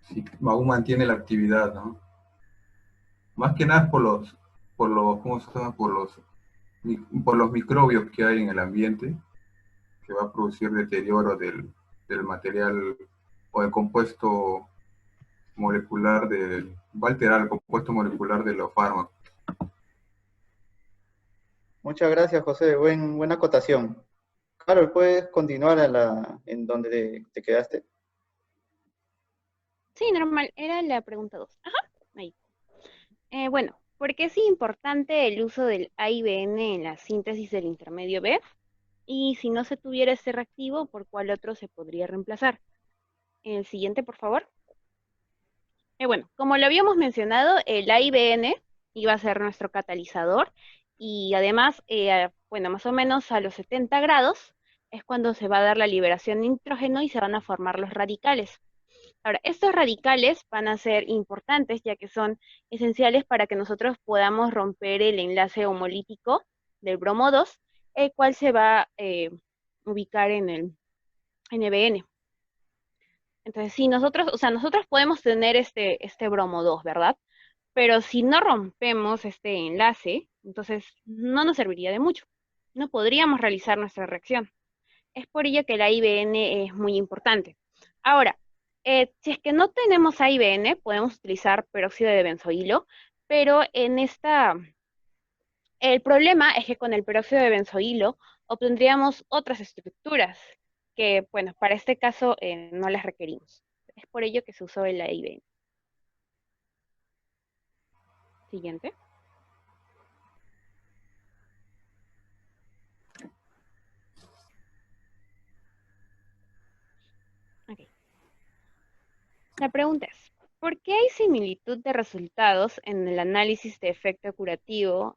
G: si aún mantiene la actividad, ¿no? Más que nada ¿cómo se llama? Por los microbios que hay en el ambiente, que va a producir deterioro del material o del compuesto molecular va a alterar el compuesto molecular de los fármacos.
A: Muchas gracias, José. Buena acotación. Carol, ¿puedes continuar en donde te quedaste?
F: Sí, normal, era la pregunta 2. Ajá, ahí. Bueno, ¿por qué es importante el uso del AIBN en la síntesis del intermedio B? Y si no se tuviera ese reactivo, ¿por cuál otro se podría reemplazar? El siguiente, por favor. Bueno, como lo habíamos mencionado, el AIBN iba a ser nuestro catalizador y además, bueno, más o menos a los 70 grados es cuando se va a dar la liberación de nitrógeno y se van a formar los radicales. Ahora, estos radicales van a ser importantes ya que son esenciales para que nosotros podamos romper el enlace homolítico del bromo 2, el cual se va a ubicar en el NBN. Entonces, si nosotros, o sea, nosotros podemos tener este bromo 2, ¿verdad? Pero si no rompemos este enlace, entonces no nos serviría de mucho. No podríamos realizar nuestra reacción. Es por ello que la IBN es muy importante. Ahora, si es que no tenemos AIBN, podemos utilizar peróxido de benzoilo, pero el problema es que con el peróxido de benzoilo obtendríamos otras estructuras que, bueno, para este caso no las requerimos. Es por ello que se usó el AIBN. Siguiente. Ok. La pregunta es, ¿por qué hay similitud de resultados en el análisis de efecto curativo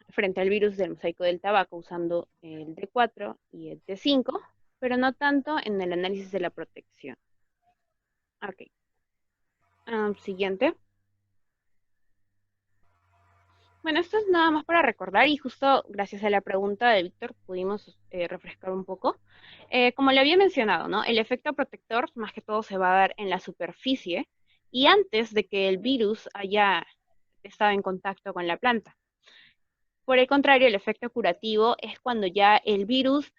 F: frente al virus del mosaico del tabaco usando el D4 y el D5, pero no tanto en el análisis de la protección? Ok. Siguiente. Bueno, esto es nada más para recordar y justo gracias a la pregunta de Víctor pudimos refrescar un poco. Como le había mencionado, ¿no? El efecto protector más que todo se va a dar en la superficie y antes de que el virus haya estado en contacto con la planta. Por el contrario, el efecto curativo es cuando ya el virus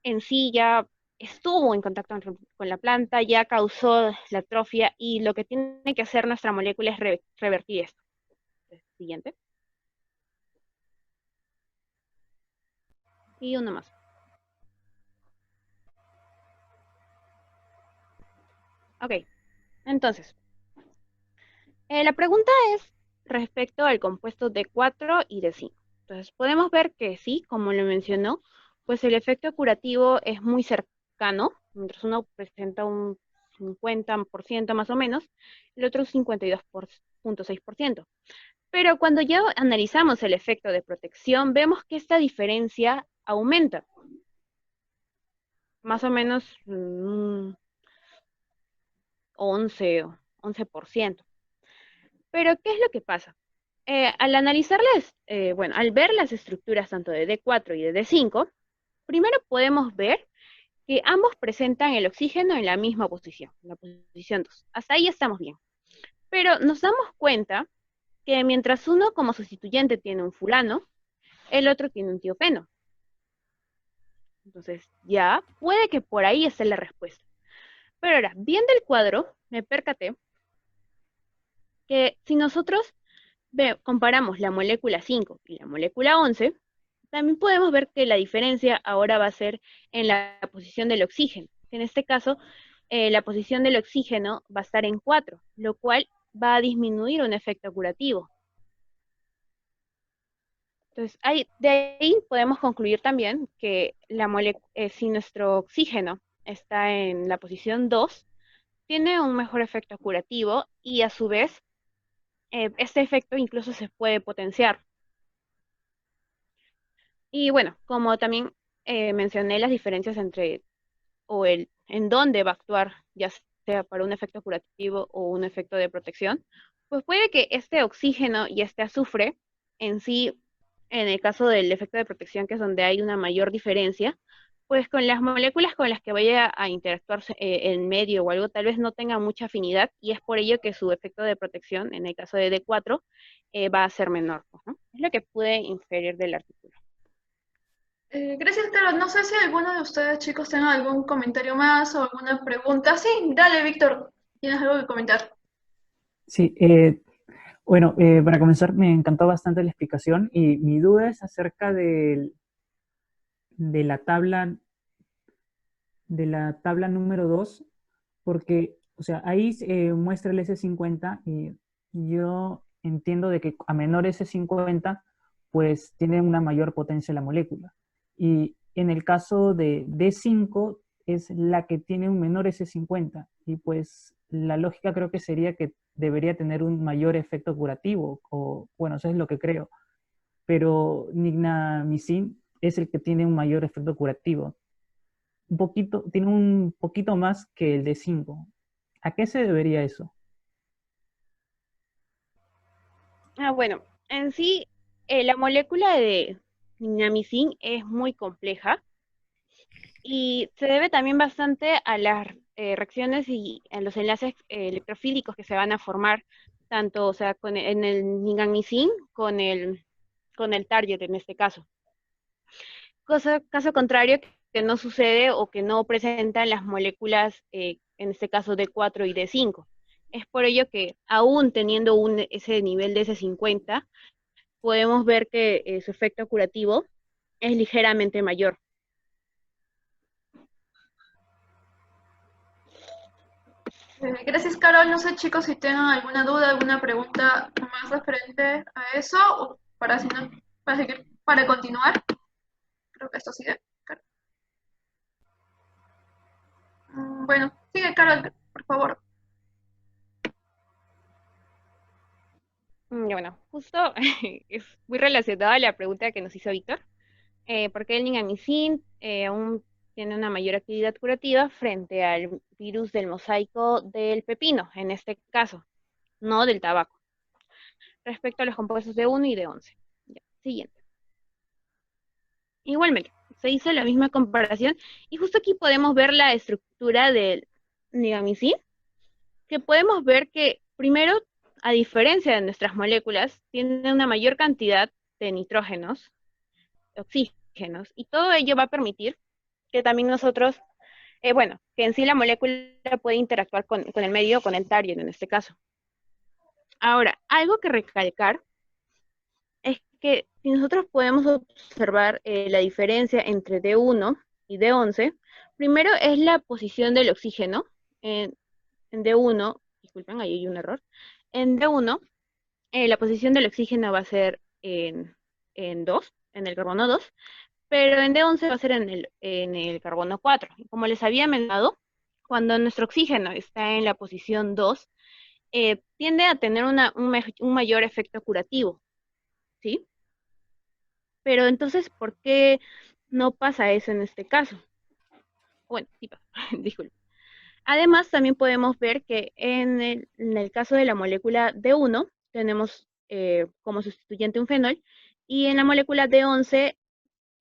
F: en sí ya estuvo en contacto con la planta, ya causó la atrofia y lo que tiene que hacer nuestra molécula es revertir esto. Siguiente. Y uno más. Ok, entonces, la pregunta es respecto al compuesto D4 y D5. Entonces, podemos ver que sí, como lo mencionó, pues el efecto curativo es muy cercano, mientras uno presenta un 50% más o menos, el otro un 52.6%. Pero cuando ya analizamos el efecto de protección, vemos que esta diferencia aumenta, más o menos 11%. Pero, ¿qué es lo que pasa? Al analizarlas, bueno, al ver las estructuras tanto de D4 y de D5, primero podemos ver que ambos presentan el oxígeno en la misma posición, en la posición 2. Hasta ahí estamos bien. Pero nos damos cuenta que mientras uno como sustituyente tiene un fulano, el otro tiene un tiopeno. Entonces, ya puede que por ahí esté la respuesta. Pero ahora, viendo el cuadro, me percaté que si nosotros comparamos la molécula 5 y la molécula 11, también podemos ver que la diferencia ahora va a ser en la posición del oxígeno. En este caso, la posición del oxígeno va a estar en 4, lo cual va a disminuir un efecto curativo. Entonces, de ahí podemos concluir también que si nuestro oxígeno está en la posición 2, tiene un mejor efecto curativo y a su vez, este efecto incluso se puede potenciar. Y bueno, como también mencioné las diferencias entre en dónde va a actuar, ya sea para un efecto curativo o un efecto de protección, pues puede que este oxígeno y este azufre en sí, en el caso del efecto de protección, que es donde hay una mayor diferencia, pues con las moléculas con las que vaya a interactuar en medio o algo, tal vez no tenga mucha afinidad y es por ello que su efecto de protección, en el caso de D4, va a ser menor, ¿no? Es lo que pude inferir del artículo.
D: Gracias, Caro. No sé si alguno de ustedes, chicos, tenga algún comentario más o alguna pregunta. Sí, dale, Víctor. ¿Tienes algo que comentar?
H: Sí, bueno, para comenzar, me encantó bastante la explicación y mi duda es acerca de de la tabla número 2, porque, o sea, ahí muestra el S50 y yo entiendo de que a menor S50, pues tiene una mayor potencia la molécula. Y en el caso de D5 es la que tiene un menor S50 y pues la lógica creo que sería que debería tener un mayor efecto curativo, o bueno, eso es lo que creo. Pero Nignamicin es el que tiene un mayor efecto curativo. Tiene un poquito más que el D5. ¿A qué se debería eso?
F: Bueno, en sí, la molécula de nignamicin es muy compleja y se debe también bastante a las reacciones y a los enlaces electrofílicos que se van a formar, tanto, o sea, en el nignamicin con el target en este caso. Caso contrario que no sucede o que no presentan las moléculas, en este caso D4 y D5. Es por ello que aún teniendo ese nivel de S50, podemos ver que su efecto curativo es ligeramente mayor.
D: Gracias, Carol. No sé, chicos, si tengan alguna duda, alguna pregunta más referente a eso, o para, para continuar. Creo que esto sigue. Bueno, sigue, Carol, por favor.
F: Bueno, justo es muy relacionado a la pregunta que nos hizo Víctor. ¿Por qué el nigamicin aún tiene una mayor actividad curativa frente al virus del mosaico del pepino, en este caso, no del tabaco, respecto a los compuestos de 1 y de 11? Ya, siguiente. Igualmente, se hizo la misma comparación y justo aquí podemos ver la estructura del nigamicin, que podemos ver que primero, a diferencia de nuestras moléculas, tiene una mayor cantidad de nitrógenos, oxígenos, y todo ello va a permitir que también nosotros, bueno, que en sí la molécula puede interactuar con el medio, con el target en este caso. Ahora, algo que recalcar es que si nosotros podemos observar la diferencia entre D1 y D11, primero es la posición del oxígeno. En D1, disculpen, ahí hay un error. En D1, la posición del oxígeno va a ser en 2, en el carbono 2, pero en D11 va a ser en el carbono 4. Como les había mencionado, cuando nuestro oxígeno está en la posición 2, tiende a tener un mayor efecto curativo, ¿sí? Pero entonces, ¿por qué no pasa eso en este caso? Bueno, sí pasa, disculpe. Además, también podemos ver que en el caso de la molécula D1, tenemos como sustituyente un fenol, y en la molécula D11,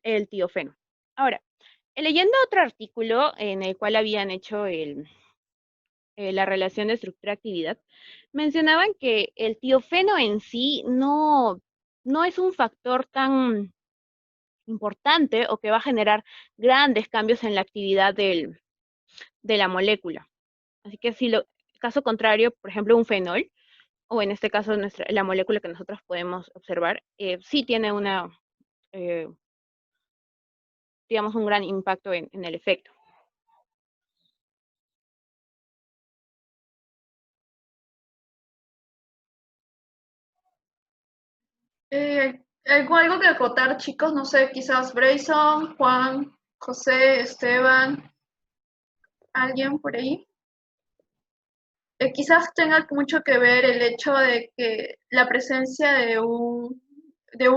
F: el tiofeno. Ahora, leyendo otro artículo en el cual habían hecho la relación de estructura-actividad, mencionaban que el tiofeno en sí no es un factor tan importante o que va a generar grandes cambios en la actividad de la molécula. Así que si caso contrario, por ejemplo, un fenol, o en este caso la molécula que nosotros podemos observar, sí tiene eh, digamos, un gran impacto en el efecto.
D: Algo que acotar, chicos, no sé, quizás Brayson, Juan, José, Esteban, alguien por ahí. Quizás tenga mucho que ver el hecho de que la presencia de un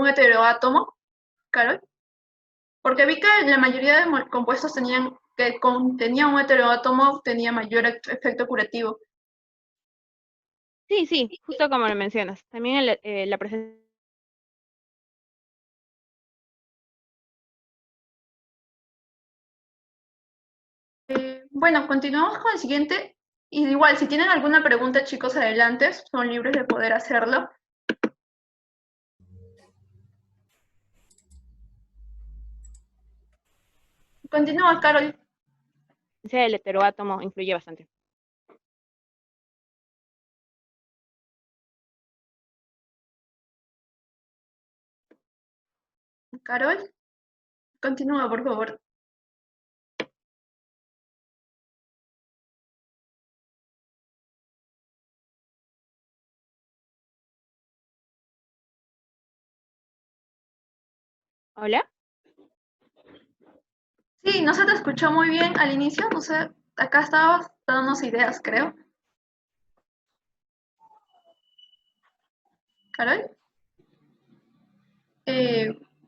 D: heteroátomo, Carol, porque vi que la mayoría de compuestos que contenían un heteroátomo tenía mayor efecto curativo.
F: Sí, sí, justo como lo mencionas. También la presencia.
D: Bueno, continuamos con el siguiente. Y igual, si tienen alguna pregunta, chicos, adelante, son libres de poder hacerlo. Continúa, Carol.
F: El heteroátomo influye bastante.
D: Carol, continúa, por favor.
F: ¿Hola?
D: Sí, no se te escuchó muy bien al inicio, no sé, acá estabas dándonos ideas, creo. Carol.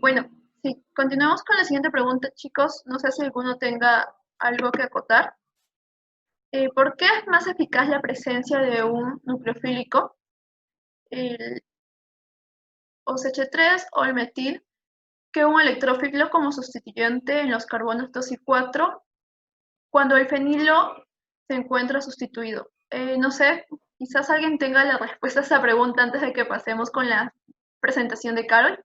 D: Bueno, si continuamos con la siguiente pregunta, chicos, no sé si alguno tenga algo que acotar. ¿Por qué es más eficaz la presencia de un nucleofílico, el OCH3 o el metil, que un electrófilo como sustituyente en los carbonos 2 y 4 cuando el fenilo se encuentra sustituido? No sé, quizás alguien tenga la respuesta a esa pregunta antes de que pasemos con la presentación de Carol.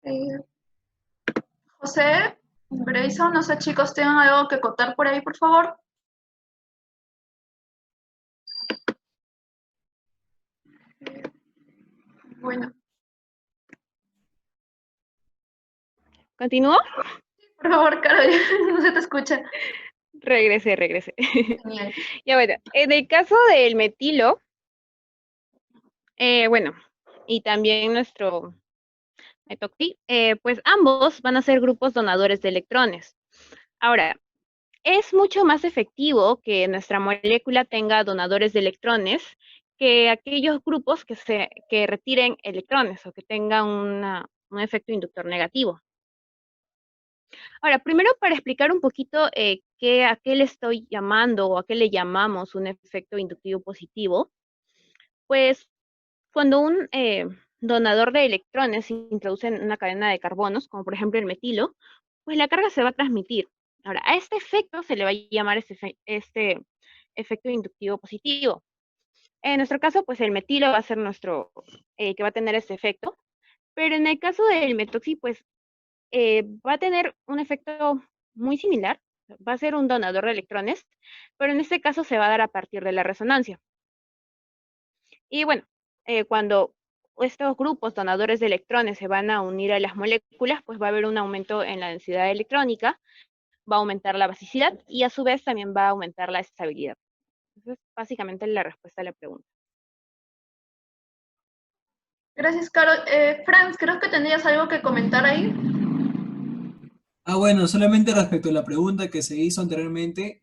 D: Eh, José, Grayson, no sé, chicos, ¿tengan algo que acotar por ahí, por favor? Bueno,
F: ¿Continúo?
D: por favor, Carol, no se te escucha.
F: Regresé.
D: Genial.
F: Ya bueno, en el caso del metilo, bueno, y también nuestro metoxi, pues ambos van a ser grupos donadores de electrones. Ahora, es mucho más efectivo que nuestra molécula tenga donadores de electrones que aquellos grupos que retiren electrones o que tengan un efecto inductor negativo. Ahora, primero para explicar un poquito a qué le estoy llamando o a qué le llamamos un efecto inductivo positivo, pues cuando un donador de electrones se introduce en una cadena de carbonos, como por ejemplo el metilo, pues la carga se va a transmitir. Ahora, a este efecto se le va a llamar este efecto inductivo positivo. En nuestro caso, pues el metilo va a ser que va a tener este efecto, pero en el caso del metoxi, pues va a tener un efecto muy similar, va a ser un donador de electrones, pero en este caso se va a dar a partir de la resonancia. Y bueno, cuando estos grupos donadores de electrones se van a unir a las moléculas, pues va a haber un aumento en la densidad electrónica, va a aumentar la basicidad y a su vez también va a aumentar la estabilidad. Esa es básicamente la respuesta a la pregunta.
D: Gracias, Carol. Franz, creo que tendrías algo que comentar ahí.
I: Bueno, solamente respecto a la pregunta que se hizo anteriormente,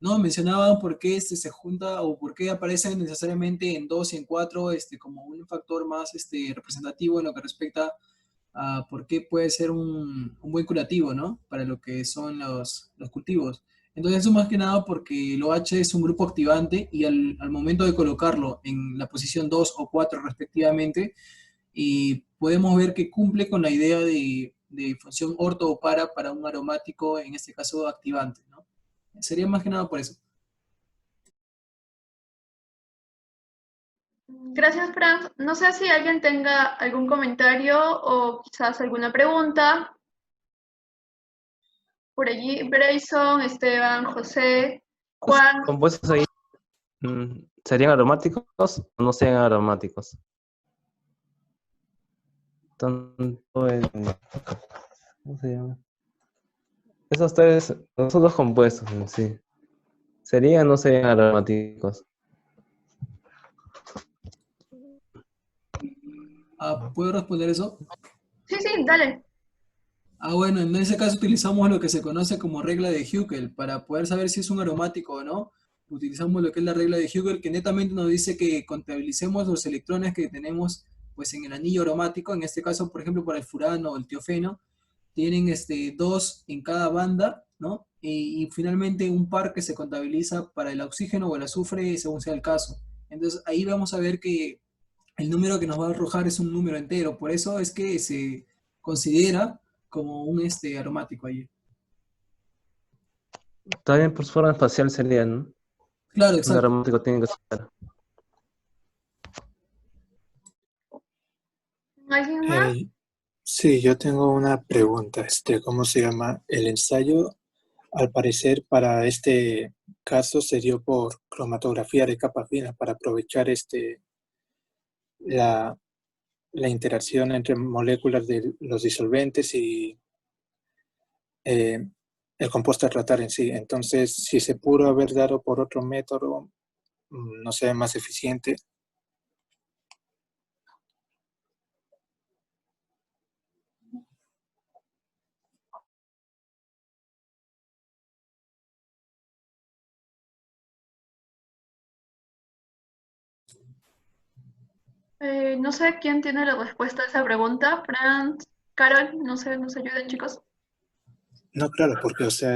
I: no mencionaban por qué se junta o por qué aparece necesariamente en 2 y en 4 como un factor más representativo en lo que respecta a por qué puede ser un buen curativo, ¿no? Para lo que son los cultivos. Entonces eso más que nada porque el OH es un grupo activante y al momento de colocarlo en la posición 2 o 4 respectivamente, y podemos ver que cumple con la idea de función orto o para un aromático, en este caso activante, ¿no? Sería más que nada por eso.
D: Gracias, Franz. No sé si alguien tenga algún comentario o quizás alguna pregunta. Por allí, Brayson, Esteban, José, Juan.
J: Compuestos ahí, ¿serían aromáticos o no serían aromáticos? Tanto el... ¿Cómo se llama? Esos tres, los otros compuestos en sí, ¿serían o no serían aromáticos?
I: ¿Puedo responder eso?
D: Sí, dale.
I: Bueno, en ese caso utilizamos lo que se conoce como regla de Hückel. Para poder saber si es un aromático o no, utilizamos lo que es la regla de Hückel, que netamente nos dice que contabilicemos los electrones que tenemos pues, en el anillo aromático. En este caso, por ejemplo, para el furano o el tiofeno, tienen 2 en cada banda, ¿no? Y finalmente un par que se contabiliza para el oxígeno o el azufre, según sea el caso. Entonces ahí vamos a ver que el número que nos va a arrojar es un número entero. Por eso es que se considera como un aromático allí.
J: También por su forma espacial sería, ¿no?
I: Claro,
J: Un
I: exacto.
J: aromático tiene que ser.
D: ¿Alguien más?
E: Sí, yo tengo una pregunta. ¿Cómo se llama? El ensayo, al parecer, para este caso se dio por cromatografía de capa fina para aprovechar la interacción entre moléculas de los disolventes y el compuesto a tratar en sí. Entonces, si se pudo haber dado por otro método, no sé, más eficiente.
D: No sé quién tiene la respuesta a esa pregunta. Franz, Carol, no sé, nos ayuden, chicos.
E: No, claro, porque, o sea,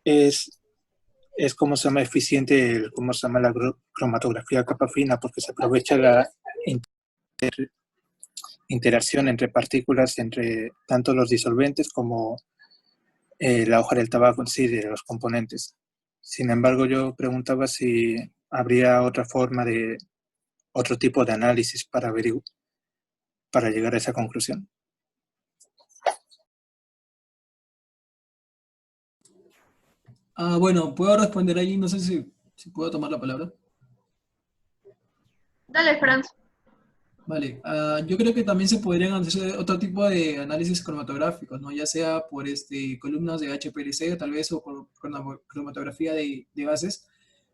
E: es como se llama eficiente, cómo se llama la cromatografía capa fina, porque se aprovecha la interacción entre partículas, entre tanto los disolventes como la hoja del tabaco en sí, de los componentes. Sin embargo, yo preguntaba si habría otra forma de, otro tipo de análisis para para llegar a esa conclusión.
I: Bueno, puedo responder allí, no sé si puedo tomar la palabra.
D: Dale, Franz.
I: Vale, yo creo que también se podrían hacer otro tipo de análisis cromatográficos, ¿no? Ya sea por columnas de HPLC, tal vez, o por cromatografía de gases,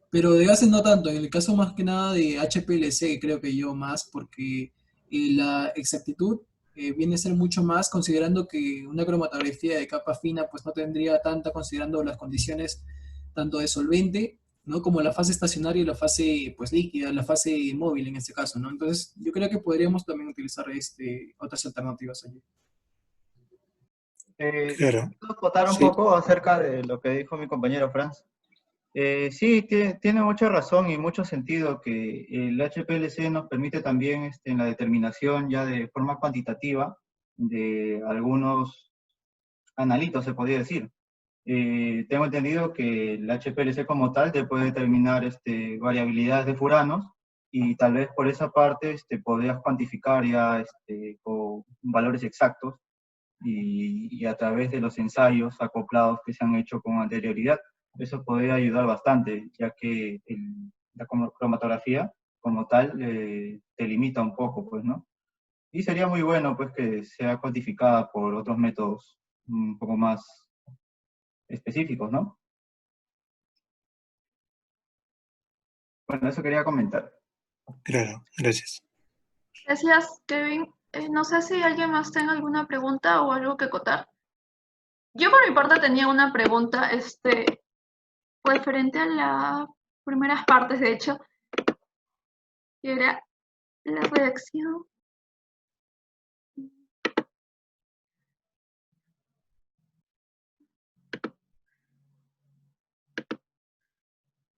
I: pero de gases no tanto. En el caso más que nada de HPLC, creo que yo más, porque la exactitud viene a ser mucho más, considerando que una cromatografía de capa fina pues no tendría tanta, considerando las condiciones tanto de solvente, ¿no? Como la fase estacionaria y la fase pues líquida, la fase móvil en este caso, ¿no? Entonces yo creo que podríamos también utilizar otras alternativas allí.
E: Claro,
A: ¿Puedo acotar un
E: sí,
A: poco acerca de lo que dijo mi compañero Franz? Sí, tiene mucha razón y mucho sentido que el HPLC nos permite también en la determinación ya de forma cuantitativa de algunos analitos, se podría decir. Tengo entendido que el HPLC como tal te puede determinar variabilidades de furanos y tal vez por esa parte podrías cuantificar ya con valores exactos y a través de los ensayos acoplados que se han hecho con anterioridad. Eso podría ayudar bastante, ya que la cromatografía como tal te limita un poco, pues, ¿no? Y sería muy bueno, pues, que sea cuantificada por otros métodos un poco más específicos, ¿no? Bueno, eso quería comentar.
E: claro, gracias.
D: Gracias, Kevin. No sé si alguien más tenga alguna pregunta o algo que acotar. Yo por mi parte tenía una pregunta, referente a las primeras partes, de hecho, que era la reacción.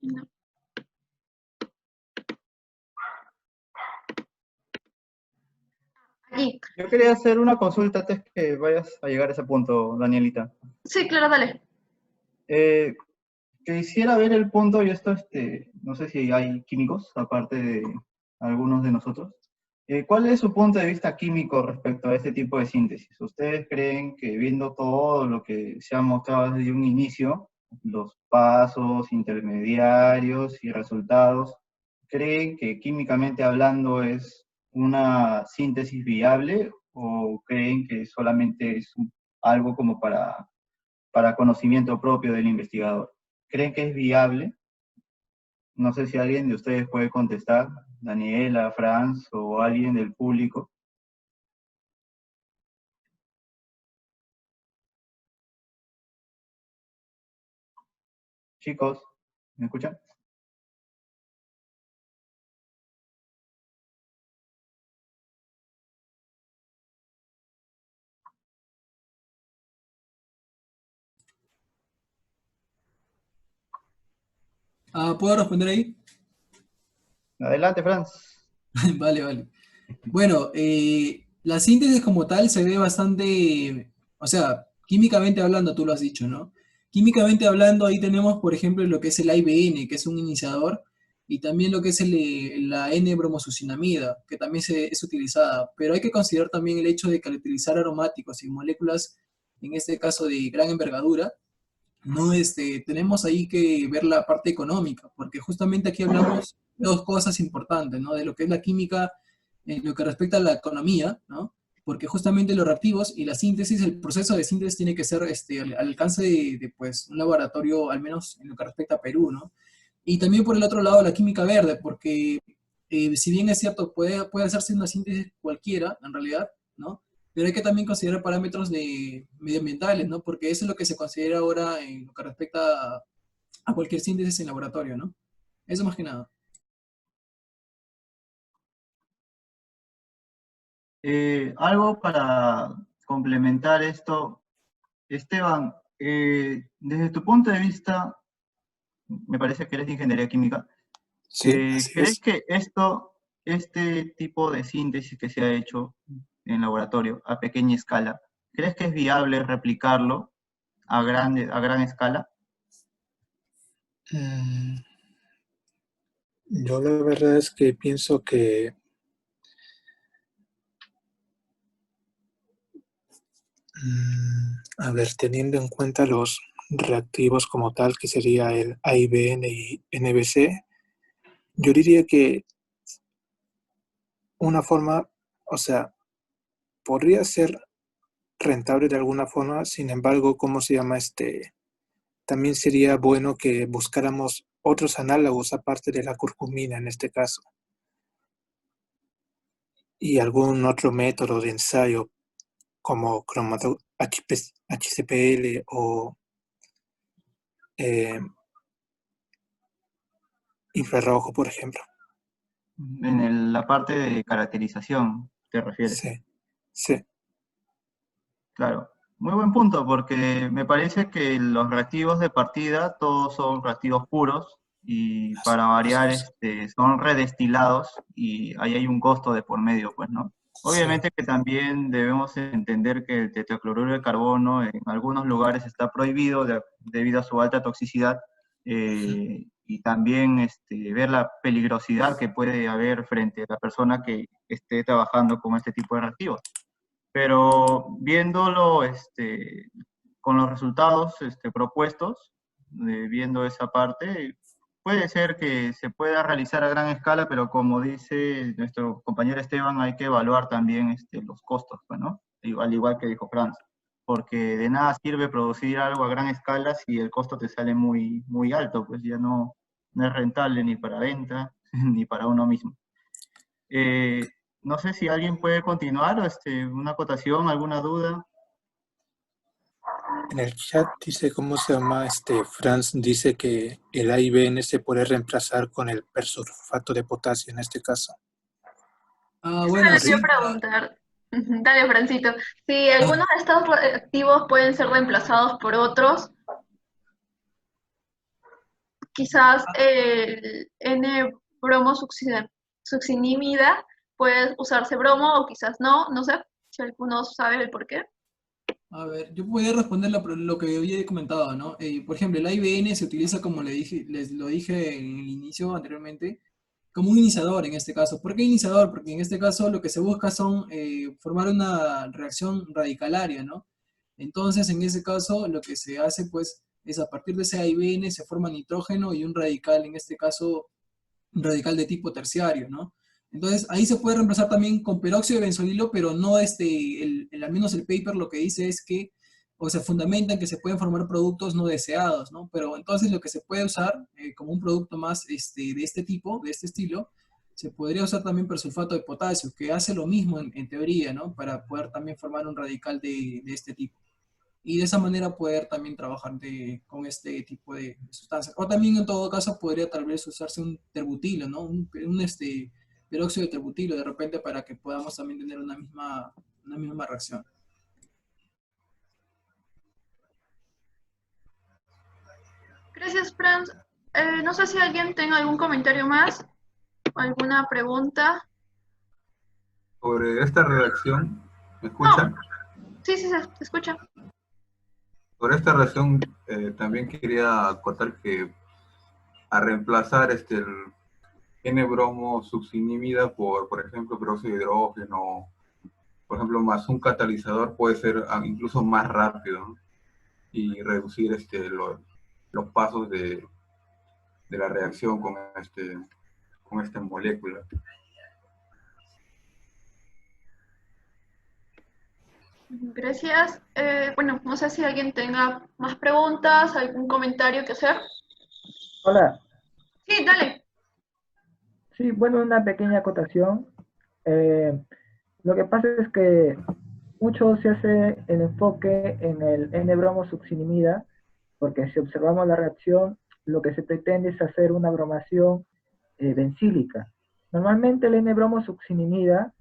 D: No. Allí.
A: Yo quería hacer una consulta antes que vayas a llegar a ese punto, Danielita.
D: Sí, claro, dale.
A: Quisiera ver el punto, y esto, no sé si hay químicos, aparte de algunos de nosotros. ¿Cuál es su punto de vista químico respecto a este tipo de síntesis? ¿Ustedes creen que viendo todo lo que se ha mostrado desde un inicio, los pasos intermediarios y resultados, creen que químicamente hablando es una síntesis viable o creen que solamente es algo como para conocimiento propio del investigador? ¿Creen que es viable? No sé si alguien de ustedes puede contestar, Daniela, Franz o alguien del público. Chicos, ¿me escuchan?
I: ¿Puedo responder ahí?
A: Adelante, Franz.
I: Vale, vale. Bueno, la síntesis como tal se ve bastante, o sea, químicamente hablando, tú lo has dicho, ¿no? Químicamente hablando, ahí tenemos, por ejemplo, lo que es el IBN, que es un iniciador, y también lo que es la N-bromosucinamida, que también es utilizada. Pero hay que considerar también el hecho de que al utilizar aromáticos y moléculas, en este caso de gran envergadura, no, tenemos ahí que ver la parte económica, porque justamente aquí hablamos de dos cosas importantes, ¿no? De lo que es la química en lo que respecta a la economía, ¿no? Porque justamente los reactivos y la síntesis, el proceso de síntesis tiene que ser al alcance pues, un laboratorio, al menos en lo que respecta a Perú, ¿no? Y también por el otro lado la química verde, porque si bien es cierto, puede hacerse una síntesis cualquiera, en realidad, ¿no? Pero hay que también considerar parámetros medioambientales, ¿no? Porque eso es lo que se considera ahora en lo que respecta a cualquier síntesis en laboratorio, ¿no? Eso más que nada.
A: Algo para complementar esto, Esteban, desde tu punto de vista, me parece que eres de ingeniería química,
E: Sí, así
A: ¿crees
E: es.
A: que este tipo de síntesis que se ha hecho en laboratorio a pequeña escala, ¿crees que es viable replicarlo a gran escala?
E: Mm, yo la verdad es que pienso que a ver, teniendo en cuenta los reactivos como tal, que sería el AIBN y NBC, yo diría que una forma, o sea, podría ser rentable de alguna forma, sin embargo, ¿cómo se llama? También sería bueno que buscáramos otros análogos aparte de la curcumina en este caso, y algún otro método de ensayo como HCPL o eh, infrarrojo, por ejemplo.
A: La parte de caracterización, ¿te refieres?
E: Sí, sí.
A: Claro, muy buen punto, porque me parece que los reactivos de partida todos son reactivos puros y para variar son redestilados y ahí hay un costo de por medio, pues, ¿no? Obviamente que también debemos entender que el tetracloruro de carbono en algunos lugares está prohibido debido a su alta toxicidad y también ver la peligrosidad que puede haber frente a la persona que esté trabajando con este tipo de reactivos. Pero viéndolo con los resultados propuestos, viendo esa parte, puede ser que se pueda realizar a gran escala, pero como dice nuestro compañero Esteban, hay que evaluar también los costos, pues, ¿no? Al igual que dijo Franz, porque de nada sirve producir algo a gran escala si el costo te sale muy, muy alto, pues ya no es rentable ni para venta ni para uno mismo. No sé si alguien puede continuar, o una acotación, alguna duda.
E: En el chat dice, ¿cómo se llama? Franz dice que el AIBN se puede reemplazar con el persulfato de potasio en este caso.
D: Eso
I: Bueno,
D: les quiero
I: sí.
D: preguntar. Dale, Francito. Si algunos de estos reactivos pueden ser reemplazados por otros, quizás el N-bromosuccinimida puede usarse bromo o quizás no sé si alguno sabe el por qué.
I: A ver, yo podría responder lo que había comentado, ¿no? Por ejemplo, el IBN se utiliza, como les lo dije en el inicio anteriormente, como un iniciador en este caso. ¿Por qué iniciador? Porque en este caso lo que se busca son formar una reacción radicalaria, ¿no? Entonces, en ese caso, lo que se hace, pues, es a partir de ese IBN se forma nitrógeno y un radical, en este caso, un radical de tipo terciario, ¿no? Entonces, ahí se puede reemplazar también con peróxido de benzolilo, pero no al menos el paper lo que dice es que, o se fundamenta en que se pueden formar productos no deseados, ¿no? Pero entonces lo que se puede usar como un producto más de este tipo, de este estilo, se podría usar también persulfato de potasio, que hace lo mismo en teoría, ¿no? Para poder también formar un radical de este tipo. Y de esa manera poder también trabajar con este tipo de sustancias. O también en todo caso podría tal vez usarse un terbutilo, ¿no? Un peróxido de terbutilo de repente para que podamos también tener una misma reacción.
D: Gracias, Franz. No sé si alguien tenga algún comentario más, alguna pregunta.
G: Sobre esta reacción, ¿me escuchan?
D: Sí, se escucha.
G: Sobre esta reacción también quería acotar que a reemplazar el N-bromo-succinimida por ejemplo, peróxido de hidrógeno, por ejemplo, más un catalizador puede ser incluso más rápido, ¿no? Y reducir los pasos de la reacción con esta molécula.
D: Gracias. Bueno, no sé si alguien tenga más preguntas, algún comentario que hacer.
C: Hola.
D: Sí, dale.
C: Sí, bueno, una pequeña acotación. Lo que pasa es que mucho se hace el enfoque en el N-bromosuccinimida, porque si observamos la reacción, lo que se pretende es hacer una bromación bencílica. Normalmente el N-bromosuccinimida,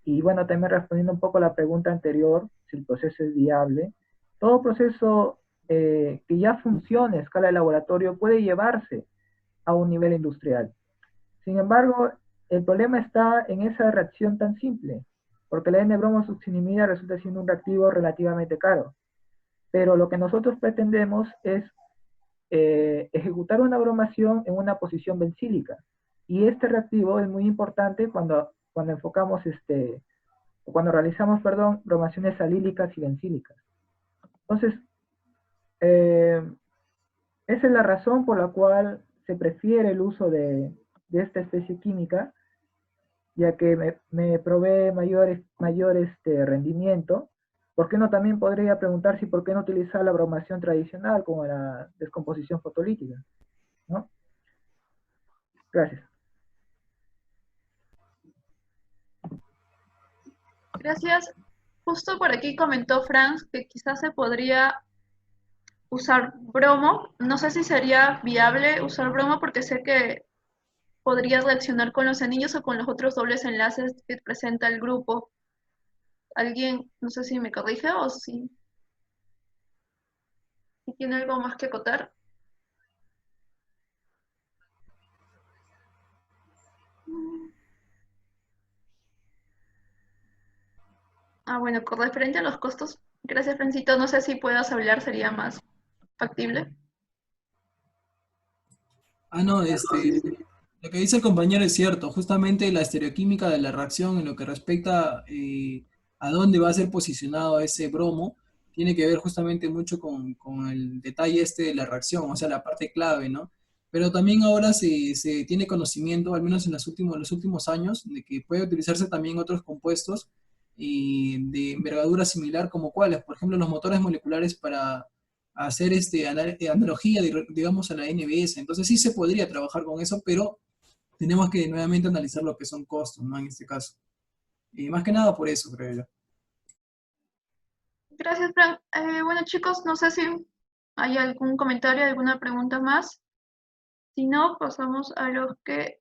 C: y bueno, también respondiendo un poco a la pregunta anterior, si el proceso es viable, todo proceso que ya funcione a escala de laboratorio puede llevarse a un nivel industrial. Sin embargo, el problema está en esa reacción tan simple, porque la N-bromosuccinimida resulta siendo un reactivo relativamente caro. Pero lo que nosotros pretendemos es ejecutar una bromación en una posición bencílica. Y este reactivo es muy importante cuando enfocamos cuando realizamos, perdón, bromaciones alílicas y bencílicas. Entonces, esa es la razón por la cual se prefiere el uso de esta especie química, ya que me provee mayor rendimiento. ¿Por qué no también podría preguntar si por qué no utilizar la bromación tradicional como la descomposición fotolítica? ¿No? Gracias.
D: Gracias. Justo por aquí comentó Franz que quizás se podría usar bromo. No sé si sería viable usar bromo porque sé que podría reaccionar con los anillos o con los otros dobles enlaces que presenta el grupo. ¿Alguien, no sé si me corrige o si tiene algo más que acotar? Bueno, con referente a los costos, gracias, Francito. No sé si puedas hablar, sería más factible.
I: No, lo que dice el compañero es cierto. Justamente la estereoquímica de la reacción en lo que respecta a dónde va a ser posicionado ese bromo, tiene que ver justamente mucho con el detalle de la reacción, o sea, la parte clave, ¿no? Pero también ahora se tiene conocimiento, al menos en los últimos años, de que puede utilizarse también otros compuestos de envergadura similar, como cuáles, por ejemplo, los motores moleculares para hacer analogía, digamos, a la NBS. Entonces sí se podría trabajar con eso, pero tenemos que nuevamente analizar lo que son costos, ¿no? En este caso. Y más que nada por eso, creo yo.
D: Gracias, Frank. Bueno, chicos, no sé si hay algún comentario, alguna pregunta más. Si no, pasamos a lo que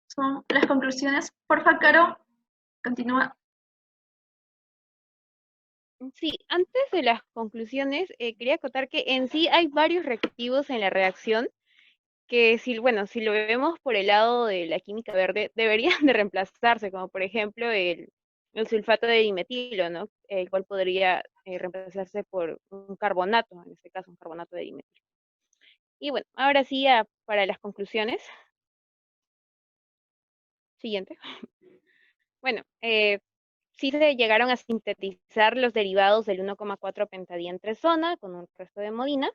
D: son las conclusiones. Porfa, Caro, continúa.
F: Sí, antes de las conclusiones, quería acotar que en sí hay varios reactivos en la reacción que si, bueno, si lo vemos por el lado de la química verde, deberían de reemplazarse, como por ejemplo el sulfato de dimetilo, ¿no? El cual podría reemplazarse por un carbonato, en este caso un carbonato de dimetilo. Y bueno, ahora sí, para las conclusiones. Siguiente. Bueno, sí se llegaron a sintetizar los derivados del 1,4 pentadientrezona con un resto de modina.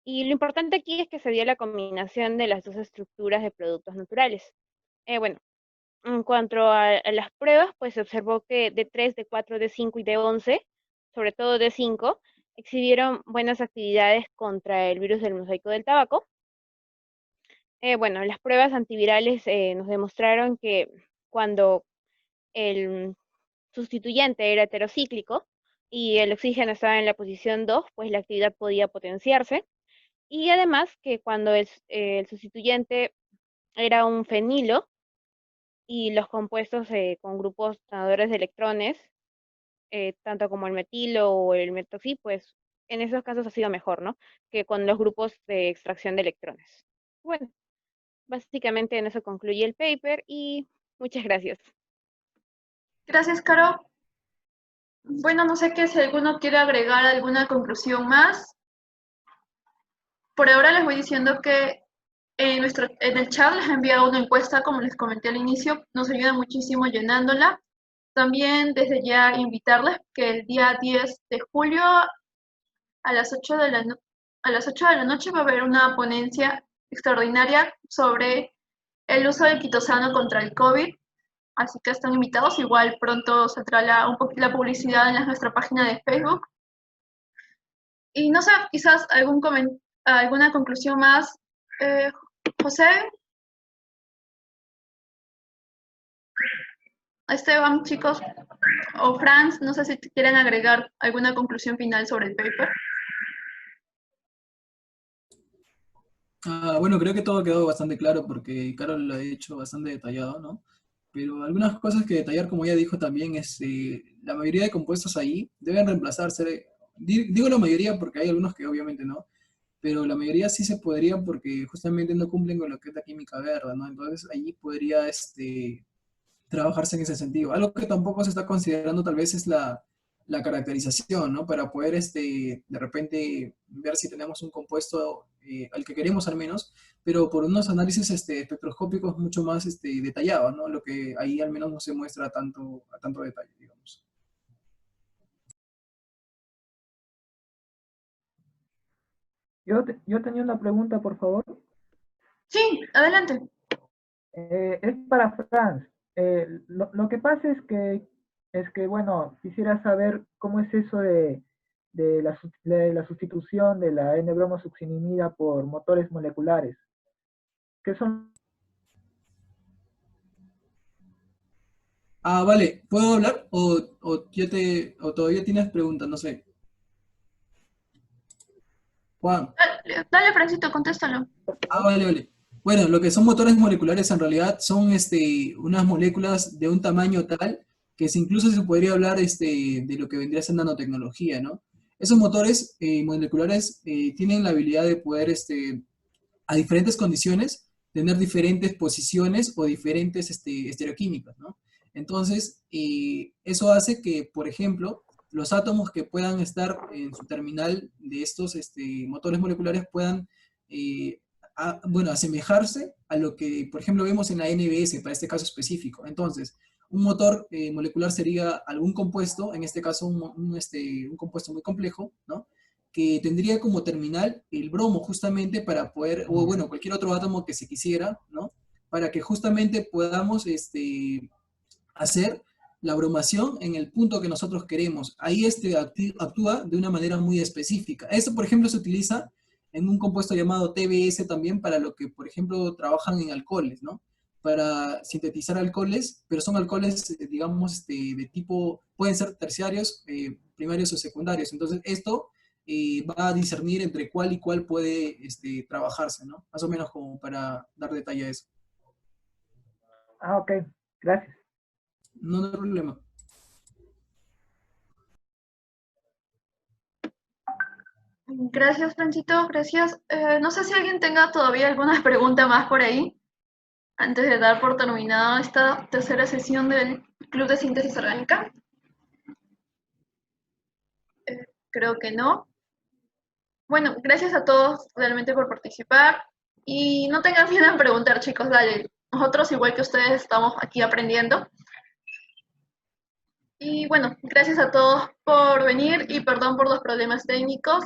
F: Y lo importante aquí es que se dio la combinación de las dos estructuras de productos naturales. Bueno, en cuanto a las pruebas, pues se observó que D3, D4, D5 y D11, sobre todo D5, exhibieron buenas actividades contra el virus del mosaico del tabaco. Bueno, las pruebas antivirales nos demostraron que cuando el sustituyente era heterocíclico y el oxígeno estaba en la posición 2, pues la actividad podía potenciarse. Y además que cuando el sustituyente era un fenilo y los compuestos con grupos donadores de electrones, tanto como el metilo o el metoxi, pues en esos casos ha sido mejor, ¿no? Que con los grupos de extracción de electrones. Bueno, básicamente en eso concluye el paper y muchas gracias.
D: Gracias, Caro. Bueno, no sé qué si alguno quiere agregar alguna conclusión más. Por ahora les voy diciendo que en el chat les he enviado una encuesta, como les comenté al inicio, nos ayuda muchísimo llenándola. También desde ya invitarles que el día 10 de julio a las 8 de a las 8 de la noche va a haber una ponencia extraordinaria sobre el uso del quitosano contra el COVID. Así que están invitados. Igual pronto saldrá un poquito la publicidad en nuestra página de Facebook. Y no sé, quizás alguna conclusión más. José, Esteban, chicos, o Franz, no sé si quieren agregar alguna conclusión final sobre el paper.
I: Bueno, creo que todo quedó bastante claro porque Carol lo ha hecho bastante detallado, ¿no? Pero algunas cosas que detallar, como ya dijo también, es la mayoría de compuestos ahí deben reemplazarse. Digo la mayoría porque hay algunos que obviamente no, pero la mayoría sí se podrían porque justamente no cumplen con lo que es la química verde, ¿no? Entonces allí podría trabajarse en ese sentido. Algo que tampoco se está considerando tal vez es la caracterización, ¿no? Para poder de repente ver si tenemos un compuesto al que queremos al menos, pero por unos análisis espectroscópicos mucho más detallados, ¿no? Lo que ahí al menos no se muestra a tanto detalle, digamos.
C: Yo tenía una pregunta, por favor.
D: Sí, adelante.
C: Es para Franz. Lo que pasa es que, bueno, quisiera saber cómo es eso de la sustitución de la N-bromosuccinimida por motores moleculares. ¿Qué son?
I: Ah, vale, ¿puedo hablar? ¿O todavía tienes preguntas? No sé. Juan.
D: Dale, Francito, contéstalo.
I: Ah, vale, vale. Bueno, lo que son motores moleculares en realidad son unas moléculas de un tamaño tal que incluso se podría hablar de lo que vendría a ser nanotecnología, ¿no? Esos motores moleculares tienen la habilidad de poder, a diferentes condiciones, tener diferentes posiciones o diferentes estereoquímicas, ¿no? Entonces, eso hace que, por ejemplo, los átomos que puedan estar en su terminal de estos motores moleculares puedan bueno, asemejarse a lo que, por ejemplo, vemos en la NBS, para este caso específico. Entonces, un motor molecular sería algún compuesto, en este caso un compuesto muy complejo, ¿no? Que tendría como terminal el bromo justamente para poder, o bueno, cualquier otro átomo que se quisiera, ¿no? Para que justamente podamos hacer la bromación en el punto que nosotros queremos. Ahí actúa de una manera muy específica. Esto, por ejemplo, se utiliza en un compuesto llamado TBS también para lo que, por ejemplo, trabajan en alcoholes, ¿no? Para sintetizar alcoholes, pero son alcoholes, digamos, de tipo, pueden ser terciarios, primarios o secundarios. Entonces, esto va a discernir entre cuál y cuál puede trabajarse, ¿no? Más o menos como para dar detalle a eso.
C: Ah, ok, gracias.
I: No hay problema.
D: Gracias, Francito, gracias. No sé si alguien tenga todavía alguna pregunta más por ahí, antes de dar por terminada esta tercera sesión del Club de Síntesis Orgánica. Creo que no. Bueno, gracias a todos realmente por participar. Y no tengan miedo en preguntar, chicos, dale. Nosotros, igual que ustedes, estamos aquí aprendiendo. Y bueno, gracias a todos por venir y perdón por los problemas técnicos.